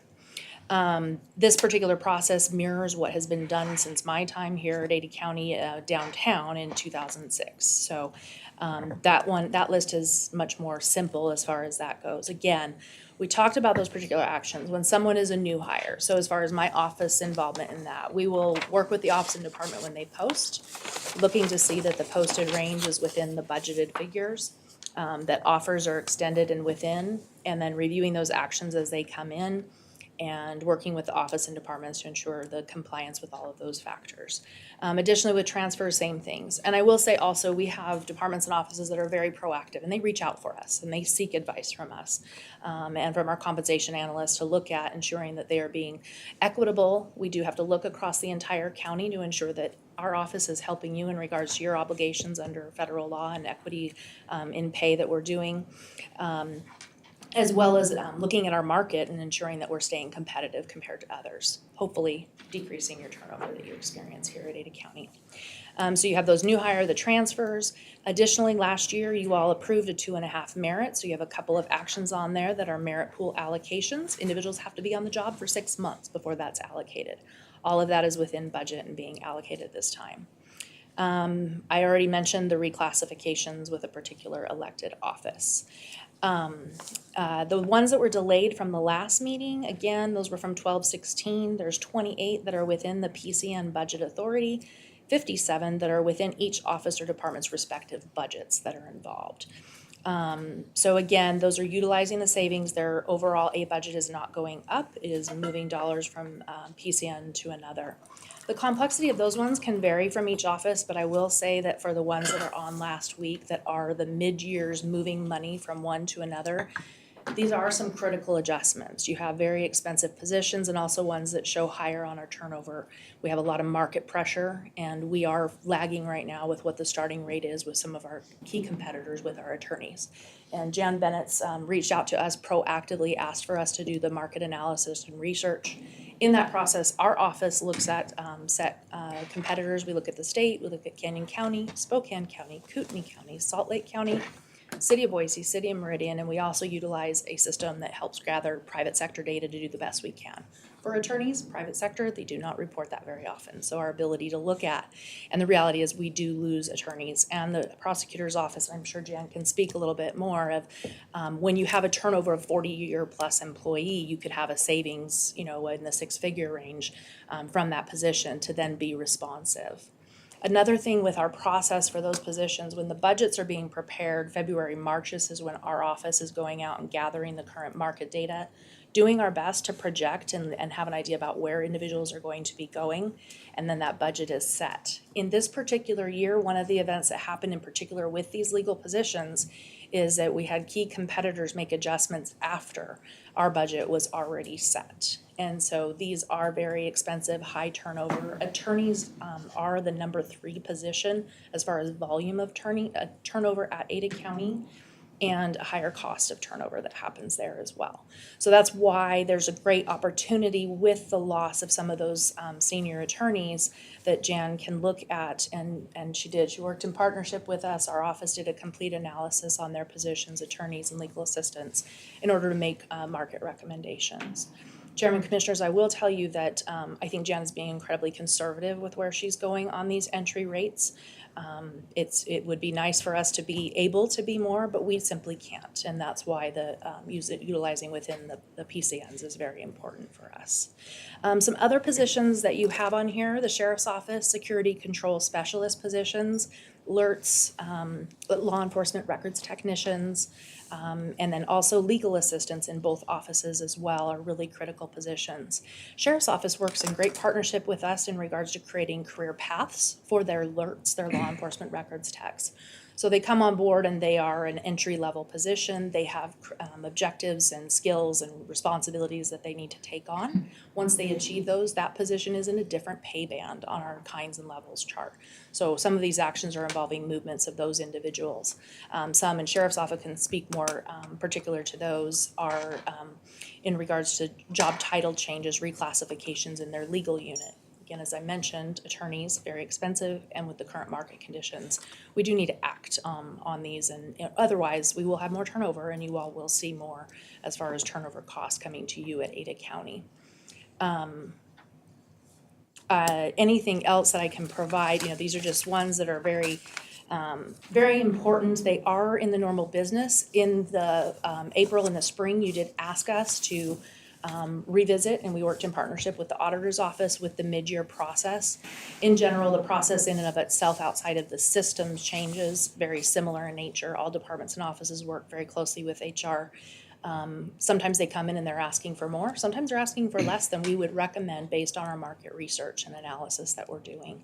[SPEAKER 14] This particular process mirrors what has been done since my time here at Ada County downtown in 2006. So that list is much more simple as far as that goes. Again, we talked about those particular actions when someone is a new hire. So as far as my office involvement in that, we will work with the office and department when they post, looking to see that the posted range is within the budgeted figures, that offers are extended and within, and then reviewing those actions as they come in, and working with the office and departments to ensure the compliance with all of those factors. Additionally, with transfers, same things. And I will say also, we have departments and offices that are very proactive, and they reach out for us, and they seek advice from us, and from our compensation analysts to look at ensuring that they are being equitable. We do have to look across the entire county to ensure that our office is helping you in regards to your obligations under federal law and equity in pay that we're doing. As well as looking at our market and ensuring that we're staying competitive compared to others, hopefully decreasing your turnover that you experience here at Ada County. So you have those new hire, the transfers. Additionally, last year you all approved a 2.5 merit, so you have a couple of actions on there that are merit pool allocations. Individuals have to be on the job for 6 months before that's allocated. All of that is within budget and being allocated this time. I already mentioned the reclassifications with a particular elected office. The ones that were delayed from the last meeting, again, those were from 12/16. There's 28 that are within the PCN budget authority, 57 that are within each office or department's respective budgets that are involved. So again, those are utilizing the savings. Their overall A budget is not going up. It is moving dollars from PCN to another. The complexity of those ones can vary from each office, but I will say that for the ones that are on last week that are the mid-years moving money from one to another, these are some critical adjustments. You have very expensive positions and also ones that show higher on our turnover. We have a lot of market pressure, and we are lagging right now with what the starting rate is with some of our key competitors with our attorneys. And Jan Bennett's reached out to us proactively, asked for us to do the market analysis and research. In that process, our office looks at set competitors. We look at the state, we look at Canyon County, Spokane County, Kootenai County, Salt Lake County, City of Boise, City of Meridian, and we also utilize a system that helps gather private sector data to do the best we can. For attorneys, private sector, they do not report that very often. So our ability to look at, and the reality is we do lose attorneys, and the prosecutor's office, I'm sure Jan can speak a little bit more of when you have a turnover of 40-year plus employee, you could have a savings, in the 6-figure range from that position to then be responsive. Another thing with our process for those positions, when the budgets are being prepared, February, March, this is when our office is going out and gathering the current market data, doing our best to project and have an idea about where individuals are going to be going, and then that budget is set. In this particular year, one of the events that happened in particular with these legal positions is that we had key competitors make adjustments after our budget was already set. And so these are very expensive, high turnover. Attorneys are the number 3 position as far as volume of turnover at Ada County, and a higher cost of turnover that happens there as well. So that's why there's a great opportunity with the loss of some of those senior attorneys that Jan can look at, and she did. She worked in partnership with us. Our office did a complete analysis on their positions, attorneys and legal assistants, in order to make market recommendations. Chairman, Commissioners, I will tell you that I think Jan is being incredibly conservative with where she's going on these entry rates. It would be nice for us to be able to be more, but we simply can't, and that's why the utilizing within the PCNs is very important for us. Some other positions that you have on here: the Sheriff's Office, Security Control Specialist positions, alerts, law enforcement records technicians, and then also legal assistants in both offices as well are really critical positions. Sheriff's Office works in great partnership with us in regards to creating career paths for their alerts, their law enforcement records techs. So they come on board and they are an entry-level position. They have objectives and skills and responsibilities that they need to take on. Once they achieve those, that position is in a different pay band on our kinds and levels chart. So some of these actions are involving movements of those individuals. Some, and Sheriff's Office can speak more particular to those, are in regards to job title changes, reclassifications in their legal unit. Again, as I mentioned, attorneys, very expensive, and with the current market conditions, we do need to act on these, and otherwise we will have more turnover, and you all will see more as far as turnover costs coming to you at Ada County. Anything else that I can provide, these are just ones that are very, very important. They are in the normal business. In the April and the spring, you did ask us to revisit, and we worked in partnership with the auditor's office with the mid-year process. In general, the process in and of itself, outside of the systems changes, very similar in nature. All departments and offices work very closely with HR. Sometimes they come in and they're asking for more. Sometimes they're asking for less than we would recommend based on our market research and analysis that we're doing.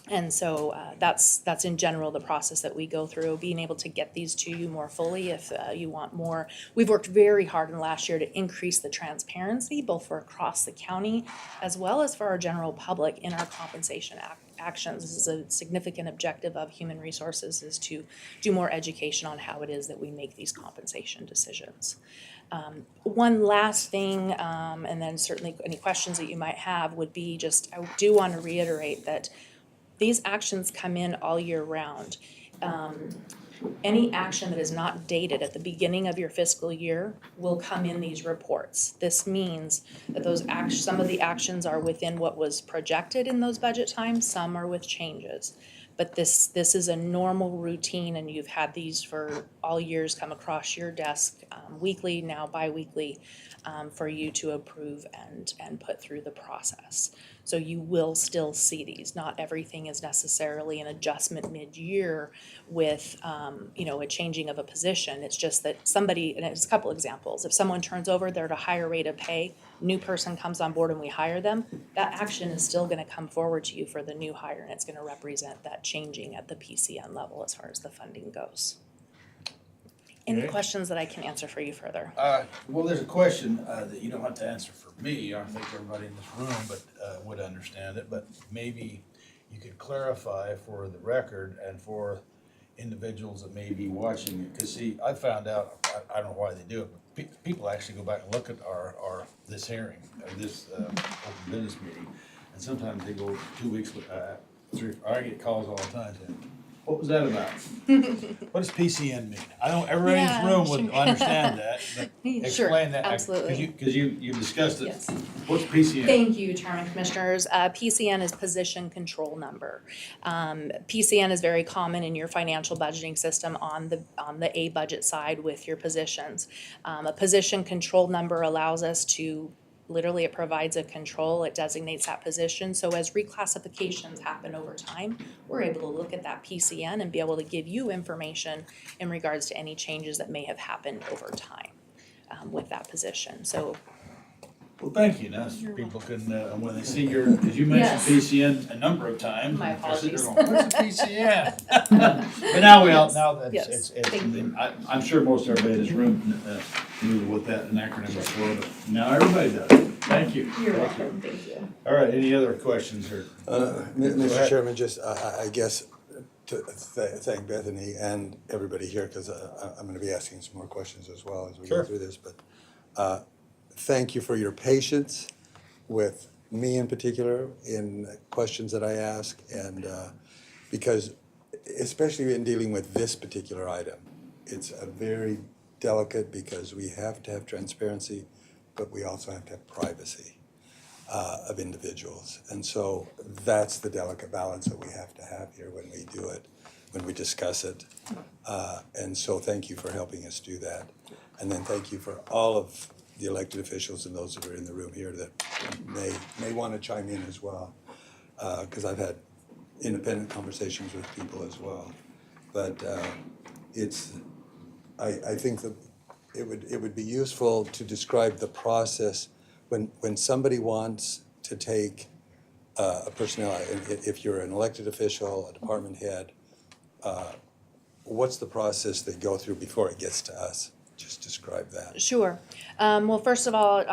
[SPEAKER 14] And so that's in general the process that we go through, being able to get these to you more fully if you want more. We've worked very hard in the last year to increase the transparency, both for across the county as well as for our general public in our compensation actions. This is a significant objective of Human Resources, is to do more education on how it is that we make these compensation decisions. One last thing, and then certainly any questions that you might have would be just, I do want to reiterate that these actions come in all year round. Any action that is not dated at the beginning of your fiscal year will come in these reports. This means that some of the actions are within what was projected in those budget times, some are with changes. But this is a normal routine, and you've had these for all years come across your desk weekly, now bi-weekly, for you to approve and put through the process. So you will still see these. Not everything is necessarily an adjustment mid-year with, a changing of a position. It's just that somebody, and it's a couple examples, if someone turns over, they're at a higher rate of pay, new person comes on board and we hire them, that action is still gonna come forward to you for the new hire, and it's gonna represent that changing at the PCN level as far as the funding goes. Any
[SPEAKER 1] Okay.
[SPEAKER 14] questions that I can answer for you further?
[SPEAKER 1] Well, there's a question that you don't have to answer for me. I don't think everybody in this room would understand it, but maybe you could clarify for the record and for individuals that may be watching it. Because see, I found out, I don't know why they do it, but people actually go back and look at this hearing, this open business meeting, and sometimes they go 2 weeks, I get calls all the time saying, what was that about? What does PCN mean? I don't, everybody in this room would understand that, but
[SPEAKER 14] Sure,
[SPEAKER 1] explain that.
[SPEAKER 14] absolutely.
[SPEAKER 1] Because you discussed it.
[SPEAKER 14] Yes.
[SPEAKER 1] What's PCN?
[SPEAKER 14] Thank you, Chairman Commissioners. PCN is Position Control Number. PCN is very common in your financial budgeting system on the A budget side with your positions. A Position Control Number allows us to, literally it provides a control, it designates that position. So as reclassifications happen over time, we're able to look at that PCN and be able to give you information in regards to any changes that may have happened over time with that position. So
[SPEAKER 1] Well, thank you. Now, people can, when they see because you mentioned PCN a number of times.
[SPEAKER 14] My
[SPEAKER 1] and they're sitting there
[SPEAKER 14] apologies.
[SPEAKER 1] going, what's a PCN? But now now that
[SPEAKER 14] Yes,
[SPEAKER 1] it's,
[SPEAKER 14] thank you.
[SPEAKER 1] I'm sure most everybody in this room knew what that acronym was for, but now everybody does. Thank you.
[SPEAKER 14] You're welcome, thank you.
[SPEAKER 1] All right, any other questions or?
[SPEAKER 12] Mr. Chairman, just, I guess, to thank Bethany and everybody here, because I'm going to be asking some more questions as well as we go
[SPEAKER 1] Sure.
[SPEAKER 12] through this, but thank you for your patience with me in particular in questions that I ask, and because especially in dealing with this particular item, it's a very delicate, because we have to have transparency, but we also have to have privacy of individuals. And so that's the delicate balance that we have to have here when we do it, when we discuss it. And so thank you for helping us do that. And then thank you for all of the elected officials and those that are in the room here that may want to chime in as well, because I've had independent conversations with people as well. But I think that it would be useful to describe the process when somebody wants to take a personnel, if you're an elected official, a department head, what's the process they go through before it gets to us? Just describe that.
[SPEAKER 14] Sure. Well, first of all,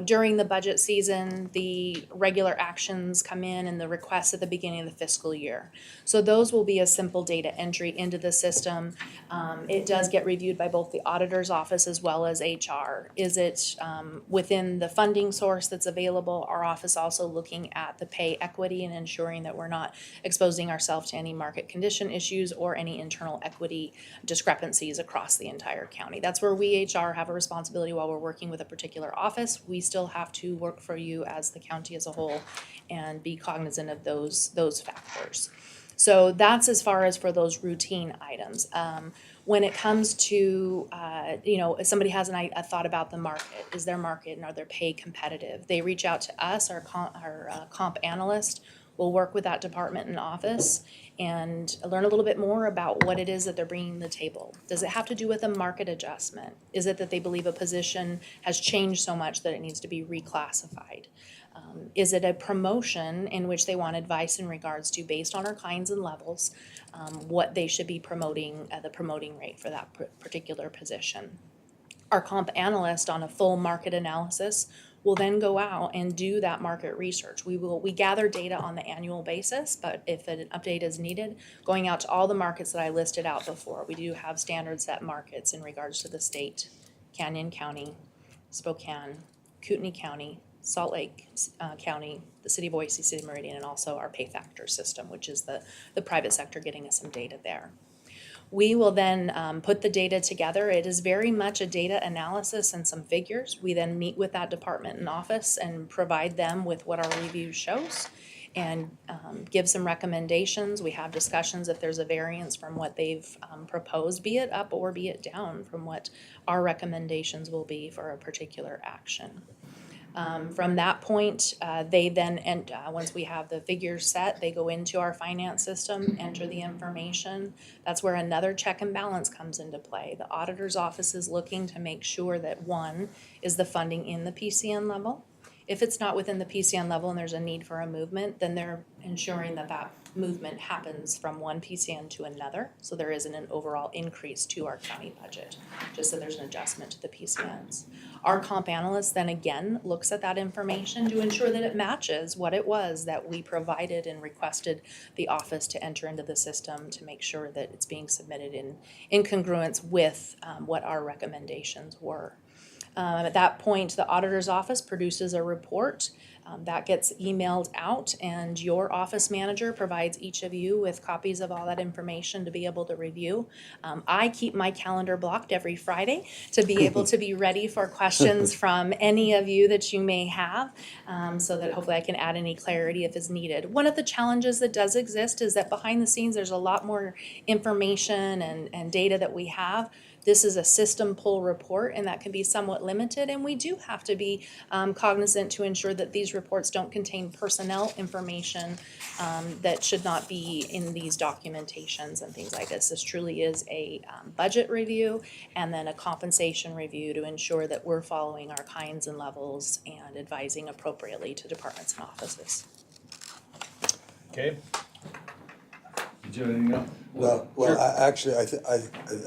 [SPEAKER 14] during the budget season, the regular actions come in and the requests at the beginning of the fiscal year. So those will be a simple data entry into the system. It does get reviewed by both the auditor's office as well as HR. Is it within the funding source that's available? Our office also looking at the pay equity and ensuring that we're not exposing ourselves to any market condition issues or any internal equity discrepancies across the entire county. That's where we HR have a responsibility while we're working with a particular office. We still have to work for you as the county as a whole and be cognizant of those factors. So that's as far as for those routine items. When it comes to, if somebody has a thought about the market, is their market and are their pay competitive? They reach out to us, our comp analyst. We'll work with that department and office and learn a little bit more about what it is that they're bringing to the table. Does it have to do with a market adjustment? Is it that they believe a position has changed so much that it needs to be reclassified? Is it a promotion in which they want advice in regards to, based on our kinds and levels, what they should be promoting, the promoting rate for that particular position? Our comp analyst on a full market analysis will then go out and do that market research. We gather data on the annual basis, but if an update is needed, going out to all the markets that I listed out before. We do have standard set markets in regards to the state, Canyon County, Spokane, Kootenai County, Salt Lake County, the City of Boise, City of Meridian, and also our pay factor system, which is the private sector getting us some data there. We will then put the data together. It is very much a data analysis and some figures. We then meet with that department and office and provide them with what our review shows and give some recommendations. We have discussions if there's a variance from what they've proposed, be it up or be it down from what our recommendations will be for a particular action. From that point, they then, once we have the figures set, they go into our finance system, enter the information. That's where another check and balance comes into play. The auditor's office is looking to make sure that, one, is the funding in the PCN level? If it's not within the PCN level and there's a need for a movement, then they're ensuring that that movement happens from one PCN to another. So there isn't an overall increase to our county budget, just that there's an adjustment to the PCNs. Our comp analyst then again looks at that information to ensure that it matches what it was that we provided and requested the office to enter into the system to make sure that it's being submitted in congruence with what our recommendations were. At that point, the auditor's office produces a report that gets emailed out, and your office manager provides each of you with copies of all that information to be able to review. I keep my calendar blocked every Friday to be able to be ready for questions from any of you that you may have, so that hopefully I can add any clarity if is needed. One of the challenges that does exist is that behind the scenes there's a lot more information and data that we have. This is a system pull report, and that can be somewhat limited, and we do have to be cognizant to ensure that these reports don't contain personnel information that should not be in these documentations and things like this. This truly is a budget review and then a compensation review to ensure that we're following our kinds and levels and advising appropriately to departments and offices.
[SPEAKER 1] Okay. Did you have anything else?
[SPEAKER 12] Well,
[SPEAKER 1] Sure.
[SPEAKER 12] Actually, I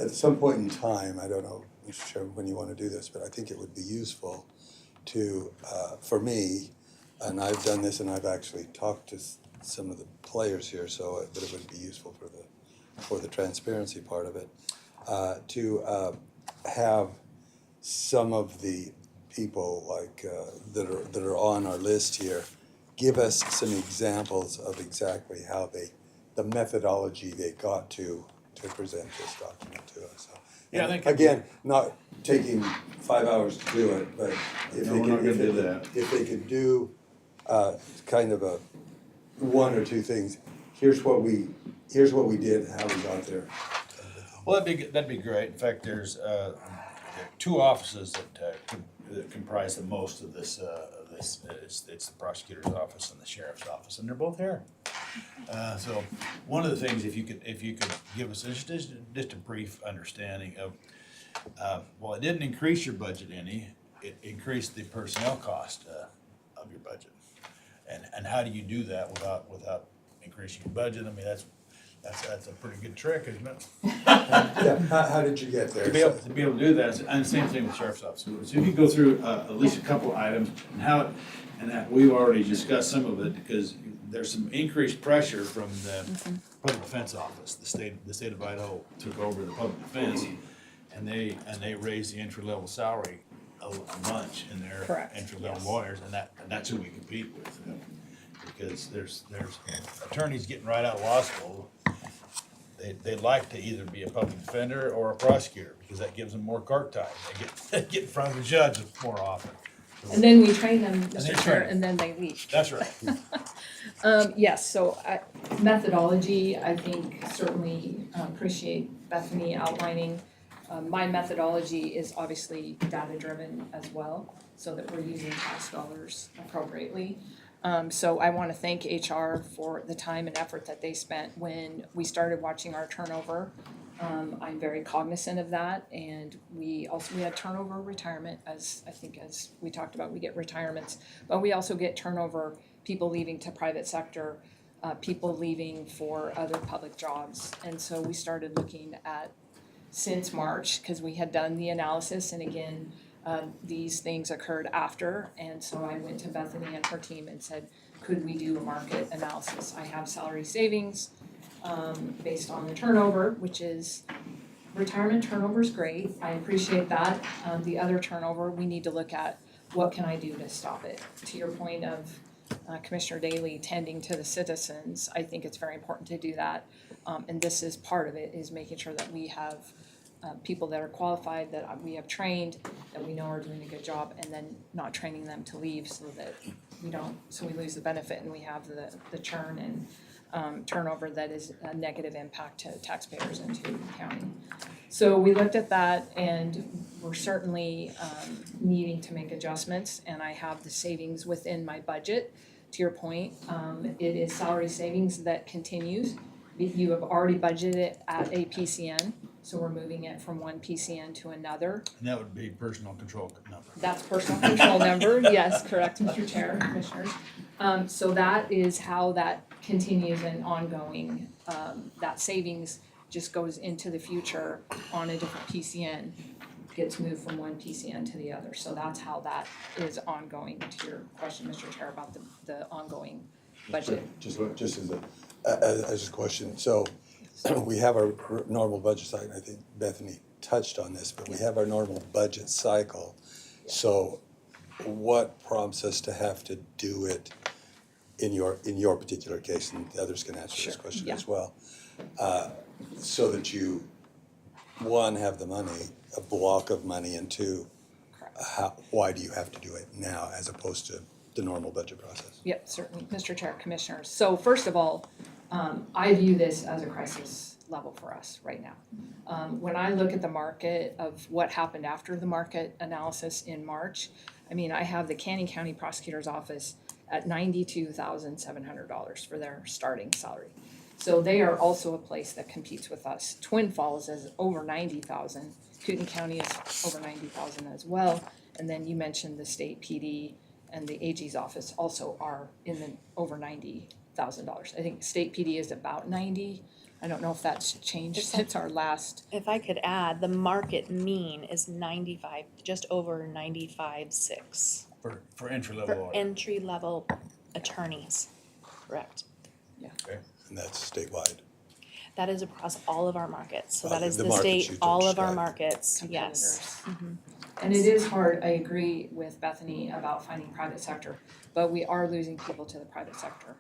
[SPEAKER 12] at some point in time, I don't know, Mr. Chairman, when you want to do this, but I think it would be useful to, for me, and I've done this and I've actually talked to some of the players here, so but it would be useful for the transparency part of it, to have some of the people like that are on our list here give us some examples of exactly how the methodology they got to present this document to us. So,
[SPEAKER 1] Yeah, I think
[SPEAKER 12] again, not taking 5 hours to do it, but if
[SPEAKER 1] No,
[SPEAKER 12] they
[SPEAKER 1] we're not
[SPEAKER 12] could,
[SPEAKER 1] gonna do that.
[SPEAKER 12] if they could do kind of a one or two things. Here's what we did, how we got there.
[SPEAKER 1] Well, that'd be great. In fact, there are two offices that comprise the most of this. It's the prosecutor's office and the sheriff's office, and they're both here. So one of the things, if you could give us just a brief understanding of, well, it didn't increase your budget any. It increased the personnel cost of your budget, and how do you do that without increasing your budget? I mean, That's a pretty good trick, isn't it?
[SPEAKER 12] Yeah, how did you get there?
[SPEAKER 1] To be able to do that, and the same thing with sheriff's office. So if you go through at least a couple items and how, and that we've already discussed some of it because there's some increased pressure from the public defense office. The state of Idaho took over the public defense, and they raised the entry level salary a bunch in their
[SPEAKER 2] Correct,
[SPEAKER 1] entry level
[SPEAKER 2] yes.
[SPEAKER 1] lawyers, and that's who we compete with. Because there's attorneys getting right out of law school. They like to either be a public defender or a prosecutor because that gives them more court time. They get in front of the judge more often.
[SPEAKER 2] And then we train them,
[SPEAKER 1] they
[SPEAKER 2] Mr. Chair,
[SPEAKER 1] train.
[SPEAKER 2] and then they leave.
[SPEAKER 1] That's right.
[SPEAKER 2] Yes, so methodology, I think certainly appreciate Bethany outlining. My methodology is obviously data-driven as well, so that we're using tax dollars appropriately. So I want to thank HR for the time and effort that they spent when we started watching our turnover. I'm very cognizant of that, and we had turnover retirement, as we talked about, we get retirements, but we also get turnover, people leaving to private sector, people leaving for other public jobs. And so we started looking at, since March, because we had done the analysis, and again, these things occurred after, and so I went to Bethany and her team and said, could we do a market analysis? I have salary savings based on the turnover, which is, retirement turnover is great, I appreciate that. The other turnover, we need to look at what can I do to stop it? To your point of Commissioner Daly tending to the citizens, I think it's very important to do that. And this is part of it, is making sure that we have people that are qualified, that we have trained, that we know are doing a good job, and then not training them to leave so that we lose the benefit and we have the churn and turnover that is a negative impact to taxpayers and to the county. So we looked at that, and we're certainly needing to make adjustments, and I have the savings within my budget. To your point, it is salary savings that continues. You have already budgeted at a PCN, so we're moving it from one PCN to another.
[SPEAKER 1] And that would be personal control number.
[SPEAKER 2] That's personal control number, yes, correct, Mr. Chair, Commissioners. So that is how that continues and ongoing. That savings just goes into the future on a different PCN, gets moved from one PCN to the other. So that's how that is ongoing, to your question, Mr. Chair, about the ongoing budget.
[SPEAKER 12] Just as a question, so we have our normal budget cycle, I think Bethany touched on this, but we have our normal budget cycle. So what prompts us to have to do it in your particular case, and the others can answer this question as well? So that you, one, have the money, a block of money, and two, why do you have to do it now as opposed to the normal budget process?
[SPEAKER 2] Yep, certainly, Mr. Chair, Commissioners. So first of all, I view this as a crisis level for us right now. When I look at the market of what happened after the market analysis in March, I mean, I have the Canning County Prosecutor's Office at $92,700 for their starting salary. So they are also a place that competes with us. Twin Falls is over $90,000. Kootenai County is over $90,000 as well. And then you mentioned the state PD and the AG's office also are in the over $90,000. I think state PD is about 90. I don't know if that's changed since our last.
[SPEAKER 14] If I could add, the market mean is 95, just over 95.6
[SPEAKER 1] For entry level
[SPEAKER 14] for
[SPEAKER 1] order.
[SPEAKER 14] entry level attorneys, correct?
[SPEAKER 1] Okay.
[SPEAKER 12] And that's statewide.
[SPEAKER 14] That is across all of our markets, so that is
[SPEAKER 12] The
[SPEAKER 14] the
[SPEAKER 12] markets
[SPEAKER 14] state,
[SPEAKER 12] you
[SPEAKER 14] all of our
[SPEAKER 12] described.
[SPEAKER 14] markets, yes.
[SPEAKER 2] Competitors. And it is hard, I agree with Bethany about finding private sector, but we are losing people to the private sector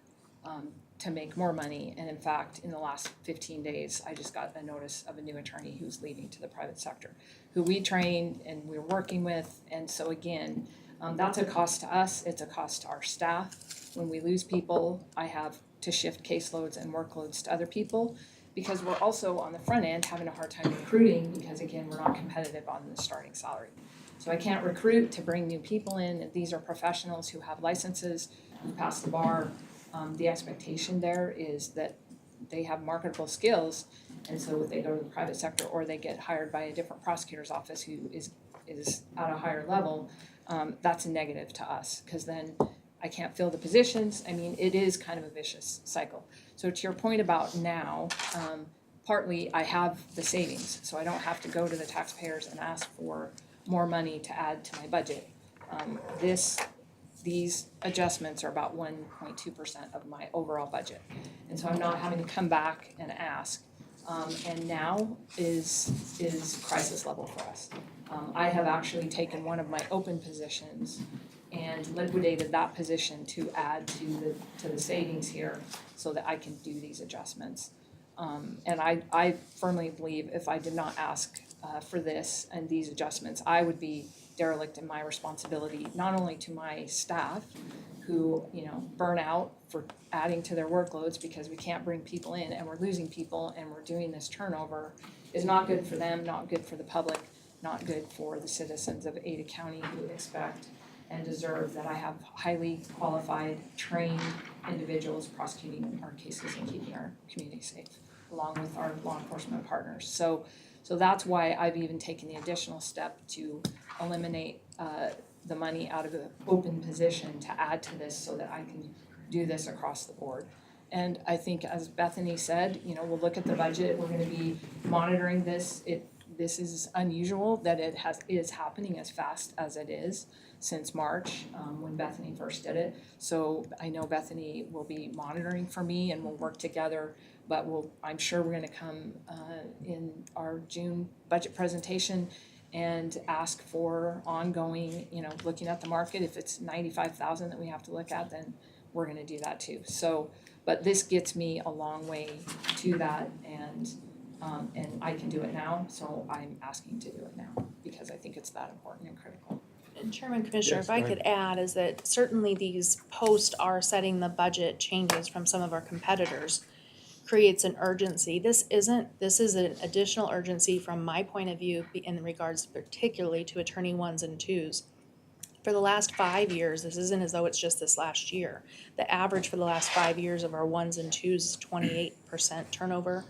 [SPEAKER 2] to make more money. And in fact, in the last 15 days, I just got a notice of a new attorney who's leaving to the private sector, who we trained and we're working with. And so again, that's a cost to us, it's a cost to our staff. When we lose people, I have to shift caseloads and workloads to other people, because we're also on the front end having a hard time recruiting, because again, we're not competitive on the starting salary. So I can't recruit to bring new people in, and these are professionals who have licenses, who pass the bar. The expectation there is that they have marketable skills, and so if they go to the private sector or they get hired by a different prosecutor's office who is at a higher level, that's a negative to us, because then I can't fill the positions. I mean, it is kind of a vicious cycle. So to your point about now, partly I have the savings, so I don't have to go to the taxpayers and ask for more money to add to my budget. These adjustments are about 1.2% of my overall budget. And so I'm not having to come back and ask. And now is crisis level for us. I have actually taken one of my open positions and liquidated that position to add to the savings here so that I can do these adjustments. And I firmly believe if I did not ask for this and these adjustments, I would be derelict in my responsibility, not only to my staff who, burn out for adding to their workloads because we can't bring people in and we're losing people and we're doing this turnover is not good for them, not good for the public, not good for the citizens of Ada County who expect and deserve that I have highly qualified, trained individuals prosecuting our cases and keeping our community safe, along with our law enforcement partners. So that's why I've even taken the additional step to eliminate the money out of the open position to add to this so that I can do this across the board. And I think, as Bethany said, we'll look at the budget, we're gonna be monitoring this. This is unusual that it is happening as fast as it is since March, when Bethany first did it. So I know Bethany will be monitoring for me and we'll work together, but I'm sure we're gonna come in our June budget presentation and ask for ongoing, looking at the market. If it's 95,000 that we have to look at, then we're gonna do that too. So, but this gets me a long way to that, and I can do it now, so I'm asking to do it now because I think it's that important and critical.
[SPEAKER 14] And Chairman Commissioner,
[SPEAKER 12] Yes,
[SPEAKER 14] if I
[SPEAKER 12] go
[SPEAKER 14] could add, is that certainly these post are setting the budget changes from some of our competitors creates an urgency. This is an additional urgency from my point of view in regards particularly to attorney 1s and 2s. For the last 5 years, this isn't as though it's just this last year. The average for the last 5 years of our 1s and 2s is 28% turnover,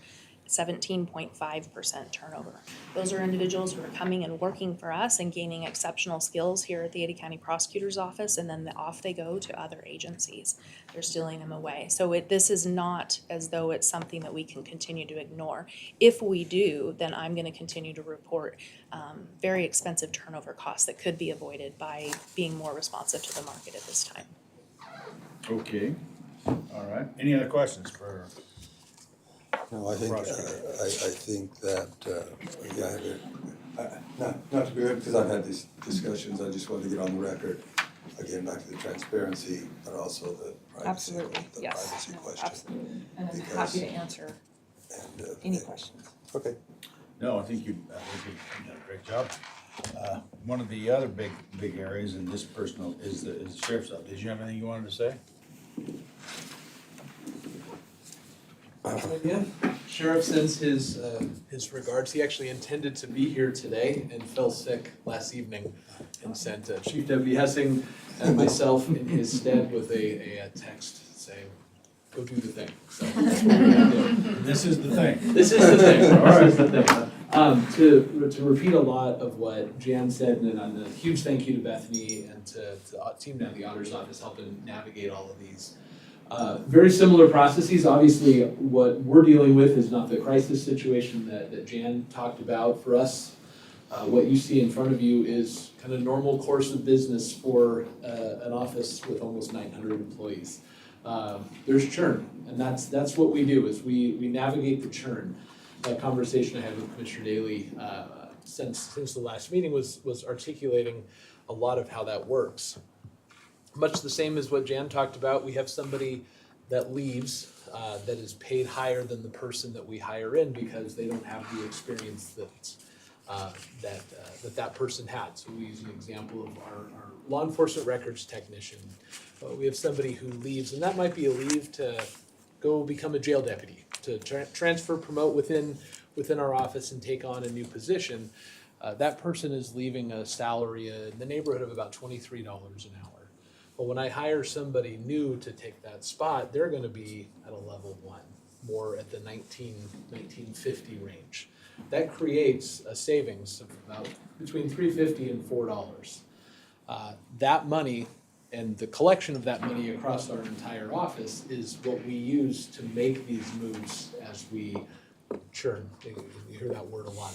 [SPEAKER 14] 17.5% turnover. Those are individuals who are coming and working for us and gaining exceptional skills here at the Ada County Prosecutor's Office, and then off they go to other agencies. They're stealing them away. So this is not as though it's something that we can continue to ignore. If we do, then I'm going to continue to report very expensive turnover costs that could be avoided by being more responsive to the market at this time.
[SPEAKER 1] Okay, all right. Any other questions for?
[SPEAKER 12] No, I think that, not to be rude, because I've had these discussions, I just wanted to get on the record, again, back to the transparency, but also the privacy,
[SPEAKER 2] Absolutely,
[SPEAKER 12] the
[SPEAKER 2] yes,
[SPEAKER 12] privacy
[SPEAKER 2] no,
[SPEAKER 12] question.
[SPEAKER 2] absolutely. And I'm
[SPEAKER 12] Because-
[SPEAKER 2] happy to answer
[SPEAKER 12] And,
[SPEAKER 2] any questions.
[SPEAKER 12] Okay.
[SPEAKER 1] No, I think you've done a great job. One of the other big areas in this personal is the sheriff's office. Did you have anything you wanted to say?
[SPEAKER 5] Yeah, Sheriff sends his regards. He actually intended to be here today and fell sick last evening and sent Chief Deputy Hessing and myself in his stead with a text saying, go do the thing. So that's what we're gonna do.
[SPEAKER 1] This is the thing.
[SPEAKER 5] This is the thing. This is the thing. To repeat a lot of what Jan said, and a huge thank you to Bethany and to the team down at the Auditor's Office helping navigate all of these. Very similar processes. Obviously, what we're dealing with is not the crisis situation that Jan talked about. For us, what you see in front of you is kind of normal course of business for an office with almost 900 employees. There's churn, and that's what we do, is we navigate the churn. That conversation I had with Commissioner Daly since the last meeting was articulating a lot of how that works. Much the same as what Jan talked about, we have somebody that leaves that is paid higher than the person that we hire in because they don't have the experience that person had. So we use an example of our law enforcement records technician. We have somebody who leaves, and that might be a leave to go become a jail deputy, to transfer, promote within our office and take on a new position. That person is leaving a salary in the neighborhood of about $23 an hour. But when I hire somebody new to take that spot, they're going to be at a level 1, more at the $19.50 range. That creates a savings of about between $3.50 and $4. That money And the collection of that money across our entire office is what we use to make these moves as we churn. You hear that word a lot,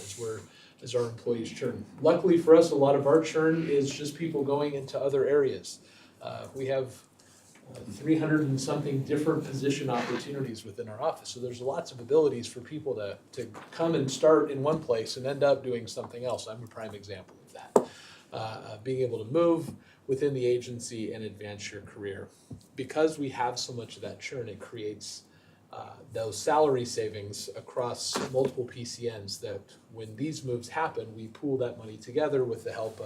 [SPEAKER 5] as our employees churn. Luckily for us, a lot of our churn is just people going into other areas. We have 300 and something different position opportunities within our office. So there's lots of abilities for people to come and start in one place and end up doing something else. I'm a prime example of that. Being able to move within the agency and advance your career. Because we have so much of that churn, it creates those salary savings across multiple PCNs that when these moves happen, we pool that money together with the help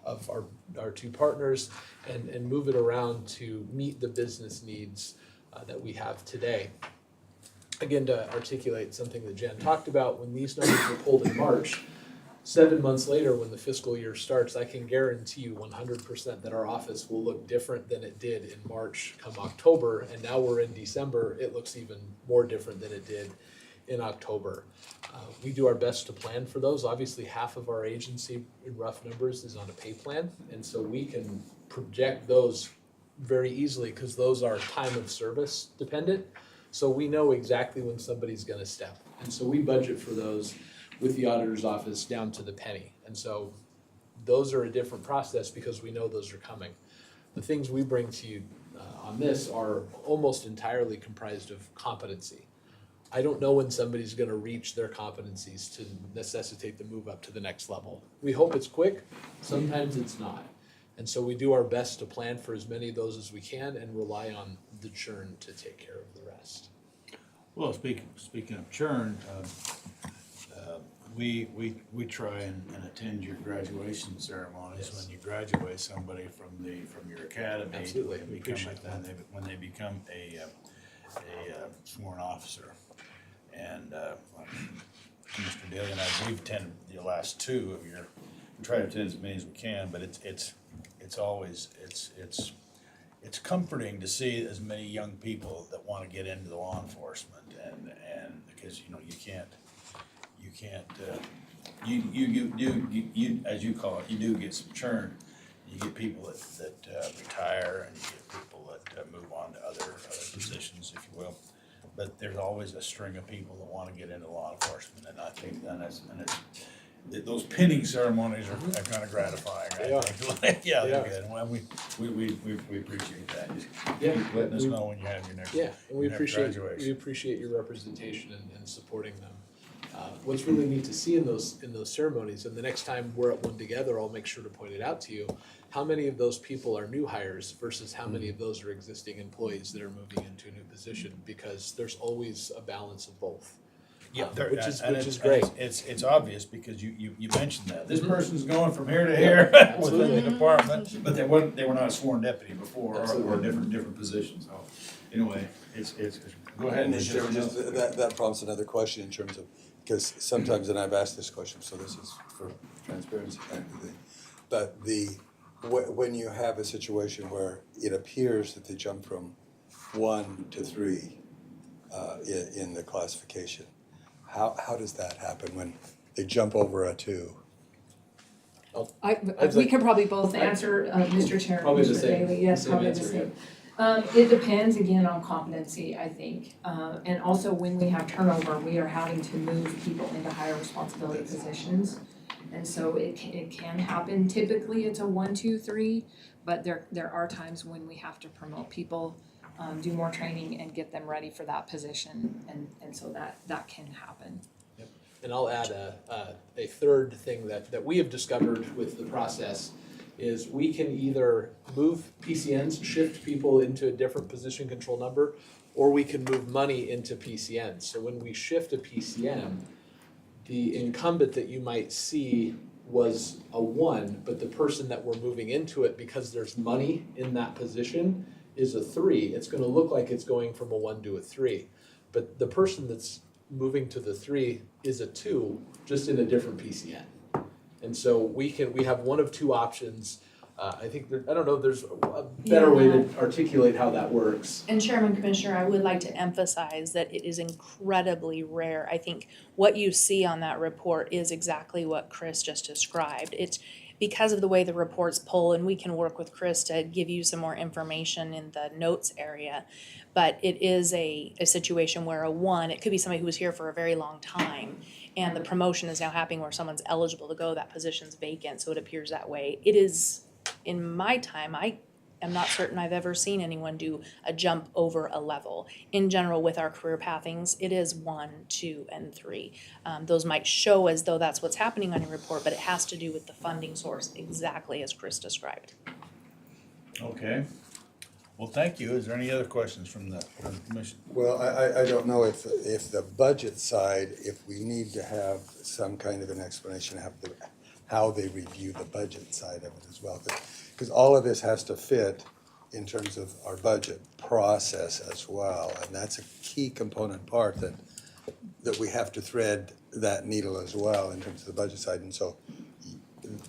[SPEAKER 5] of our two partners and move it around to meet the business needs that we have today. Again, to articulate something that Jen talked about, when these numbers were pulled in March, 7 months later, when the fiscal year starts, I can guarantee you 100% that our office will look different than it did in March come October. And now we're in December, it looks even more different than it did in October. We do our best to plan for those. Obviously, half of our agency in rough numbers is on a pay plan. And so we can project those very easily because those are time of service dependent. So we know exactly when somebody's gonna step. And so we budget for those with the auditor's office down to the penny. And so those are a different process because we know those are coming. The things we bring to you on this are almost entirely comprised of competency. I don't know when somebody's gonna reach their competencies to necessitate the move up to the next level. We hope it's quick, sometimes it's not. And so we do our best to plan for as many of those as we can and rely on the churn to take care of the rest.
[SPEAKER 1] Well, speaking of churn, we try and attend your graduation ceremonies when you graduate somebody from your academy.
[SPEAKER 5] Absolutely,
[SPEAKER 1] and
[SPEAKER 5] we
[SPEAKER 1] become
[SPEAKER 5] appreciate that.
[SPEAKER 1] when they become a sworn officer. And Mr. Daly and I, we've attended the last two of your. We try to attend as many as we can, but it's always it's comforting to see as many young people that want to get into the law enforcement and because you can't you as you call it, you do get some churn. You get people that retire and you get people that move on to other positions, if you will. But there's always a string of people that want to get into law enforcement, and I think those pinning ceremonies are kind of gratifying. I think. Yeah, they're good. Well, we appreciate that. Just keep letting us know when you have your next
[SPEAKER 5] Yeah, and we
[SPEAKER 1] your next graduation.
[SPEAKER 5] appreciate your representation and supporting them. What's really neat to see in those ceremonies, and the next time we're at one together, I'll make sure to point it out to you, how many of those people are new hires versus how many of those are existing employees that are moving into a new position, because there's always a balance of both.
[SPEAKER 1] Yeah,
[SPEAKER 5] which is great.
[SPEAKER 1] It's obvious because you mentioned that. This person's going from here to here within the department, but they were not a sworn deputy before or different positions. So anyway, it's go ahead and
[SPEAKER 12] That prompts another question in terms of, because sometimes, and I've asked this question, so this is for transparency kind of thing, but when you have a situation where it appears that they jump from 1 to 3 in the classification, how does that happen when they jump over a 2?
[SPEAKER 2] We could probably both answer, Mr. Chair,
[SPEAKER 5] Probably the
[SPEAKER 2] Mr.
[SPEAKER 5] same.
[SPEAKER 2] Daly, yes,
[SPEAKER 5] Same
[SPEAKER 2] probably the
[SPEAKER 5] answer,
[SPEAKER 2] same. It depends again on competency, I think, and also when we have turnover, we are having to move people into higher responsibility positions. And so it can happen, typically it's a 1, 2, 3, but there are times when we have to promote people, do more training and get them ready for that position, and so that can happen.
[SPEAKER 5] Yep. And I'll add a third thing that we have discovered with the process is we can either move PCNs, shift people into a different position control number, or we can move money into PCNs. So when we shift a PCN, the incumbent that you might see was a 1, but the person that we're moving into it, because there's money in that position, is a 3. It's gonna look like it's going from a 1 to a 3. But the person that's moving to the 3 is a 2, just in a different PCN. And so we have one of two options. I think I don't know if there's a better way to articulate how that works.
[SPEAKER 14] And Chairman Commissioner, I would like to emphasize that it is incredibly rare. I think what you see on that report is exactly what Chris just described. because of the way the reports pull, and we can work with Chris to give you some more information in the notes area, but it is a situation where it could be somebody who was here for a very long time, and the promotion is now happening where someone's eligible to go, that position's vacant, so it appears that way. It is, in my time, I am not certain I've ever seen anyone do a jump over a level. In general, with our career pathings, it is 1, 2, and 3. Those might show as though that's what's happening on your report, but it has to do with the funding source, exactly as Chris described.
[SPEAKER 1] Okay. Well, thank you. Is there any other questions from the commission?
[SPEAKER 12] Well, I don't know if the budget side, if we need to have some kind of an explanation of how they review the budget side of it as well. Because all of this has to fit in terms of our budget process as well. And that's a key component part that we have to thread that needle as well in terms of the budget side. And so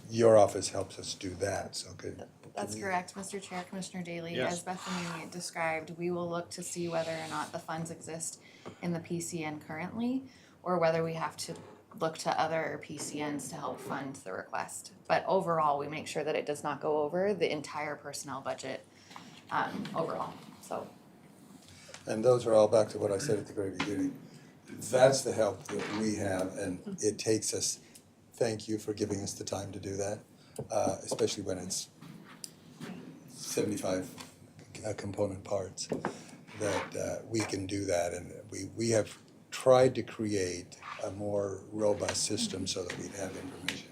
[SPEAKER 12] your office helps us do that, so good.
[SPEAKER 4] That's correct, Mr. Chair, Commissioner Daly.
[SPEAKER 1] Yes.
[SPEAKER 4] As Bethany described, we will look to see whether or not the funds exist in the PCN currently, or whether we have to look to other PCNs to help fund the request. But overall, we make sure that it does not go over the entire personnel budget overall, so.
[SPEAKER 12] And those are all back to what I said at the very beginning. That's the help that we have, and it takes us, thank you for giving us the time to do that, especially when it's 75 component parts, that we can do that. And we have tried to create a more robust system so that we'd have information,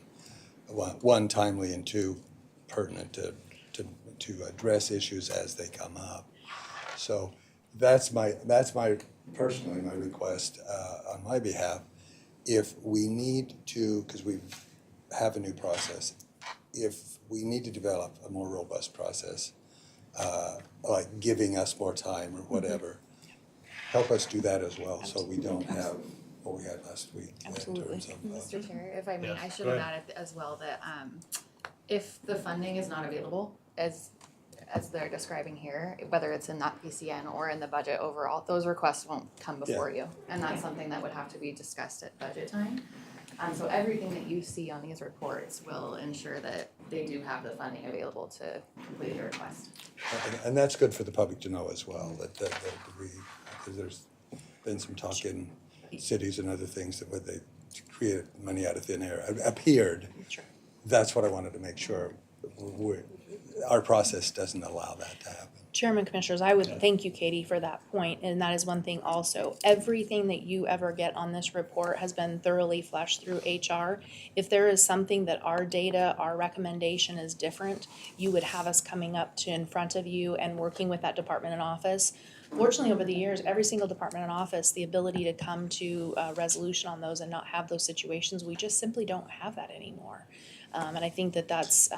[SPEAKER 12] one, timely, and two, pertinent to address issues as they come up. So that's personally my request on my behalf. If we need to, because we have a new process, if we need to develop a more robust process, like giving us more time or whatever, help us do that as well, so we don't have what we had last week in terms of.
[SPEAKER 4] Mr. Chair, if I may, I should
[SPEAKER 1] go
[SPEAKER 4] have
[SPEAKER 1] ahead.
[SPEAKER 4] added as well that if the funding is not available, as they're describing here, whether it's in that PCN or in the budget overall, those requests won't come before you. And that's something that would have to be discussed at budget time. So everything that you see on these reports will ensure that they do have the funding available to complete the request.
[SPEAKER 12] And that's good for the public to know as well, that we, because there's been some talk in cities and other things that when they create money out of thin air, appeared.
[SPEAKER 14] Sure.
[SPEAKER 12] That's what I wanted to make sure, our process doesn't allow that to happen.
[SPEAKER 14] Chairman, Commissioners, I would thank you, Katie, for that point, and that is one thing also. Everything that you ever get on this report has been thoroughly fleshed through HR. If there is something that our data, our recommendation is different, you would have us coming up to in front of you and working with that department and office. Fortunately, over the years, every single department and office, the ability to come to a resolution on those and not have those situations, we just simply don't have that anymore. And I think that that's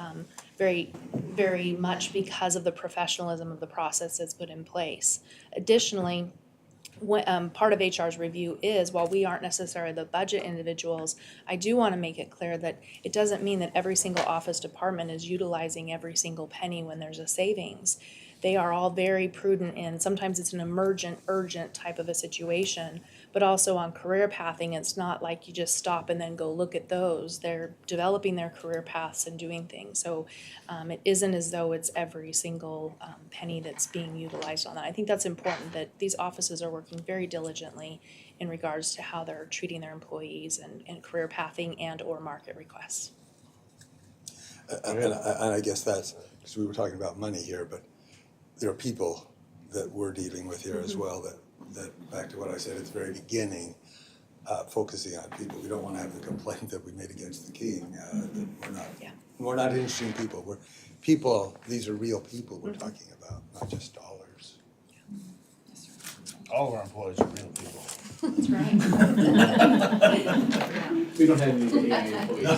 [SPEAKER 14] very, very much because of the professionalism of the process that's put in place. Additionally, part of HR's review is, while we aren't necessarily the budget individuals, I do want to make it clear that it doesn't mean that every single office department is utilizing every single penny when there's a savings. They are all very prudent in, sometimes it's an emergent, urgent type of a situation, but also on career pathing, it's not like you just stop and then go look at those. They're developing their career paths and doing things. So it isn't as though it's every single penny that's being utilized on that. I think that's important, that these offices are working very diligently in regards to how they're treating their employees and career pathing and or market requests.
[SPEAKER 12] And I guess that's, because we were talking about money here, but there are people that we're dealing with here as well, that back to what I said at the very beginning, focusing on people. We don't want to have the complaint that we made against the king, that we're not interesting people. We're people, these are real people we're talking about, not just dollars.
[SPEAKER 1] All of our employees are real people.
[SPEAKER 4] That's right.
[SPEAKER 5] We don't have any employees.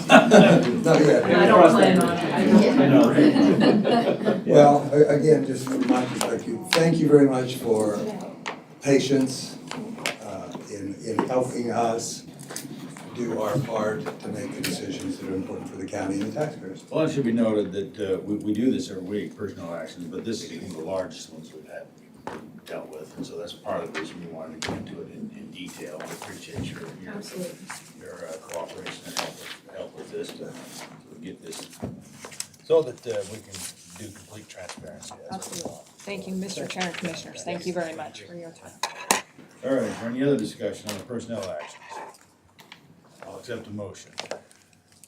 [SPEAKER 12] Not yet.
[SPEAKER 2] I don't plan on it.
[SPEAKER 5] I know, right?
[SPEAKER 12] Well, again, just from my perspective, thank you very much for patience in helping us do our part to make the decisions that are important for the county and the taxpayers.
[SPEAKER 1] Well, it should be noted that we do this every week, personnel actions, but this is one of the largest ones we've had dealt with, and so that's part of the reason we wanted to get into it in detail. We appreciate your cooperation and help with this to get this so that we can do complete transparency. That's what we
[SPEAKER 2] Absolutely.
[SPEAKER 1] want.
[SPEAKER 2] Thank you, Mr. Chair and Commissioners. Thank you very much for your time.
[SPEAKER 1] All right, is there any other discussion on the personnel actions? I'll accept a motion.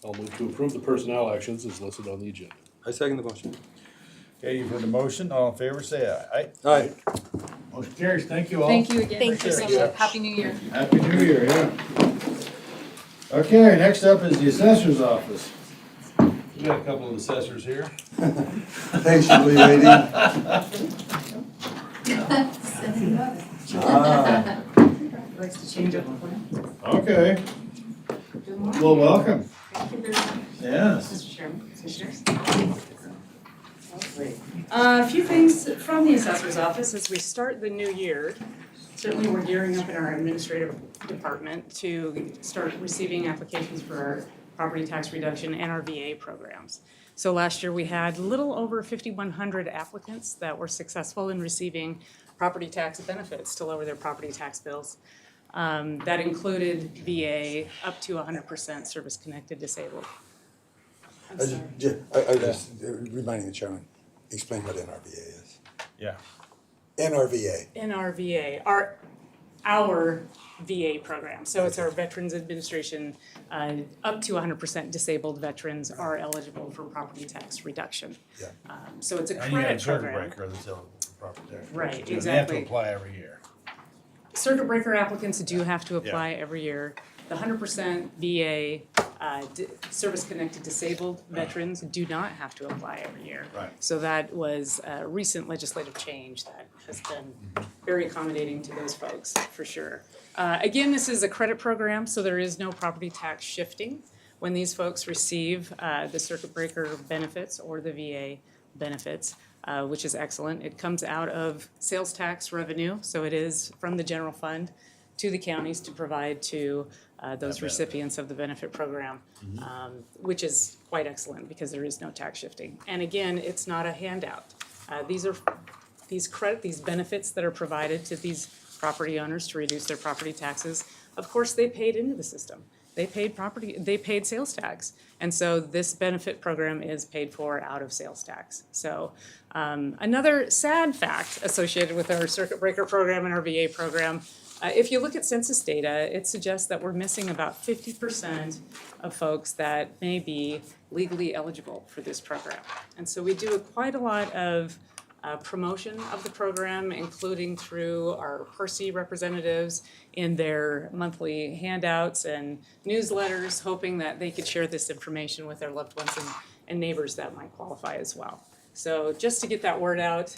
[SPEAKER 13] I'll move to approve the personnel actions as listed on the agenda.
[SPEAKER 12] I second the motion.
[SPEAKER 1] Okay, you've heard the motion, all in favor, say aye.
[SPEAKER 12] All right.
[SPEAKER 1] Motion carries, thank you all.
[SPEAKER 2] Thank you again.
[SPEAKER 14] Thank you so
[SPEAKER 1] much.
[SPEAKER 2] Happy New Year.
[SPEAKER 1] Happy New Year, yeah. Okay, next up is the assessor's office. We got a couple of assessors here.
[SPEAKER 12] Patiently waiting.
[SPEAKER 10] Likes to change up the plan.
[SPEAKER 1] Okay,
[SPEAKER 10] Good morning.
[SPEAKER 1] well, welcome.
[SPEAKER 10] Thank you very much,
[SPEAKER 1] Yes.
[SPEAKER 10] Mr. Chairman, Commissioners. A few things from the assessor's office as we start the new year. Certainly, we're gearing up in our administrative department to start receiving applications for our property tax reduction and our VA programs. So last year, we had a little over 5,100 applicants that were successful in receiving property tax benefits to lower their property tax bills. That included VA up to 100% service-connected disabled. I'm sorry.
[SPEAKER 12] I was just reminding the chairman, explain what NRVA is.
[SPEAKER 1] Yeah.
[SPEAKER 12] NRVA.
[SPEAKER 10] NRVA, our VA program. So it's our Veterans Administration, up to 100% disabled veterans are eligible for property tax reduction.
[SPEAKER 12] Yeah.
[SPEAKER 10] So it's a
[SPEAKER 1] And you have
[SPEAKER 10] credit
[SPEAKER 1] a circuit
[SPEAKER 10] program.
[SPEAKER 1] breaker that's eligible for property tax.
[SPEAKER 10] Right,
[SPEAKER 1] And they have to
[SPEAKER 10] exactly.
[SPEAKER 1] apply every year.
[SPEAKER 10] Circuit breaker applicants do have to apply every year. The 100% VA service-connected disabled veterans do not have to apply every year.
[SPEAKER 1] Right.
[SPEAKER 10] So that was a recent legislative change that has been very accommodating to those folks, for sure. Again, this is a credit program, so there is no property tax shifting when these folks receive the circuit breaker benefits or the VA benefits, which is excellent. It comes out of sales tax revenue, so it is from the general fund to the counties to provide to those recipients of the benefit program, which is quite excellent because there is no tax shifting. And again, it's not a handout. These benefits that are provided to these property owners to reduce their property taxes, of course, they paid into the system. They paid sales tax. And so this benefit program is paid for out of sales tax. So another sad fact associated with our circuit breaker program and our VA program, if you look at census data, it suggests that we're missing about 50% of folks that may be legally eligible for this program. And so we do quite a lot of promotion of the program, including through our Percy representatives in their monthly handouts and newsletters, hoping that they could share this information with their loved ones and neighbors that might qualify as well. So just to get that word out,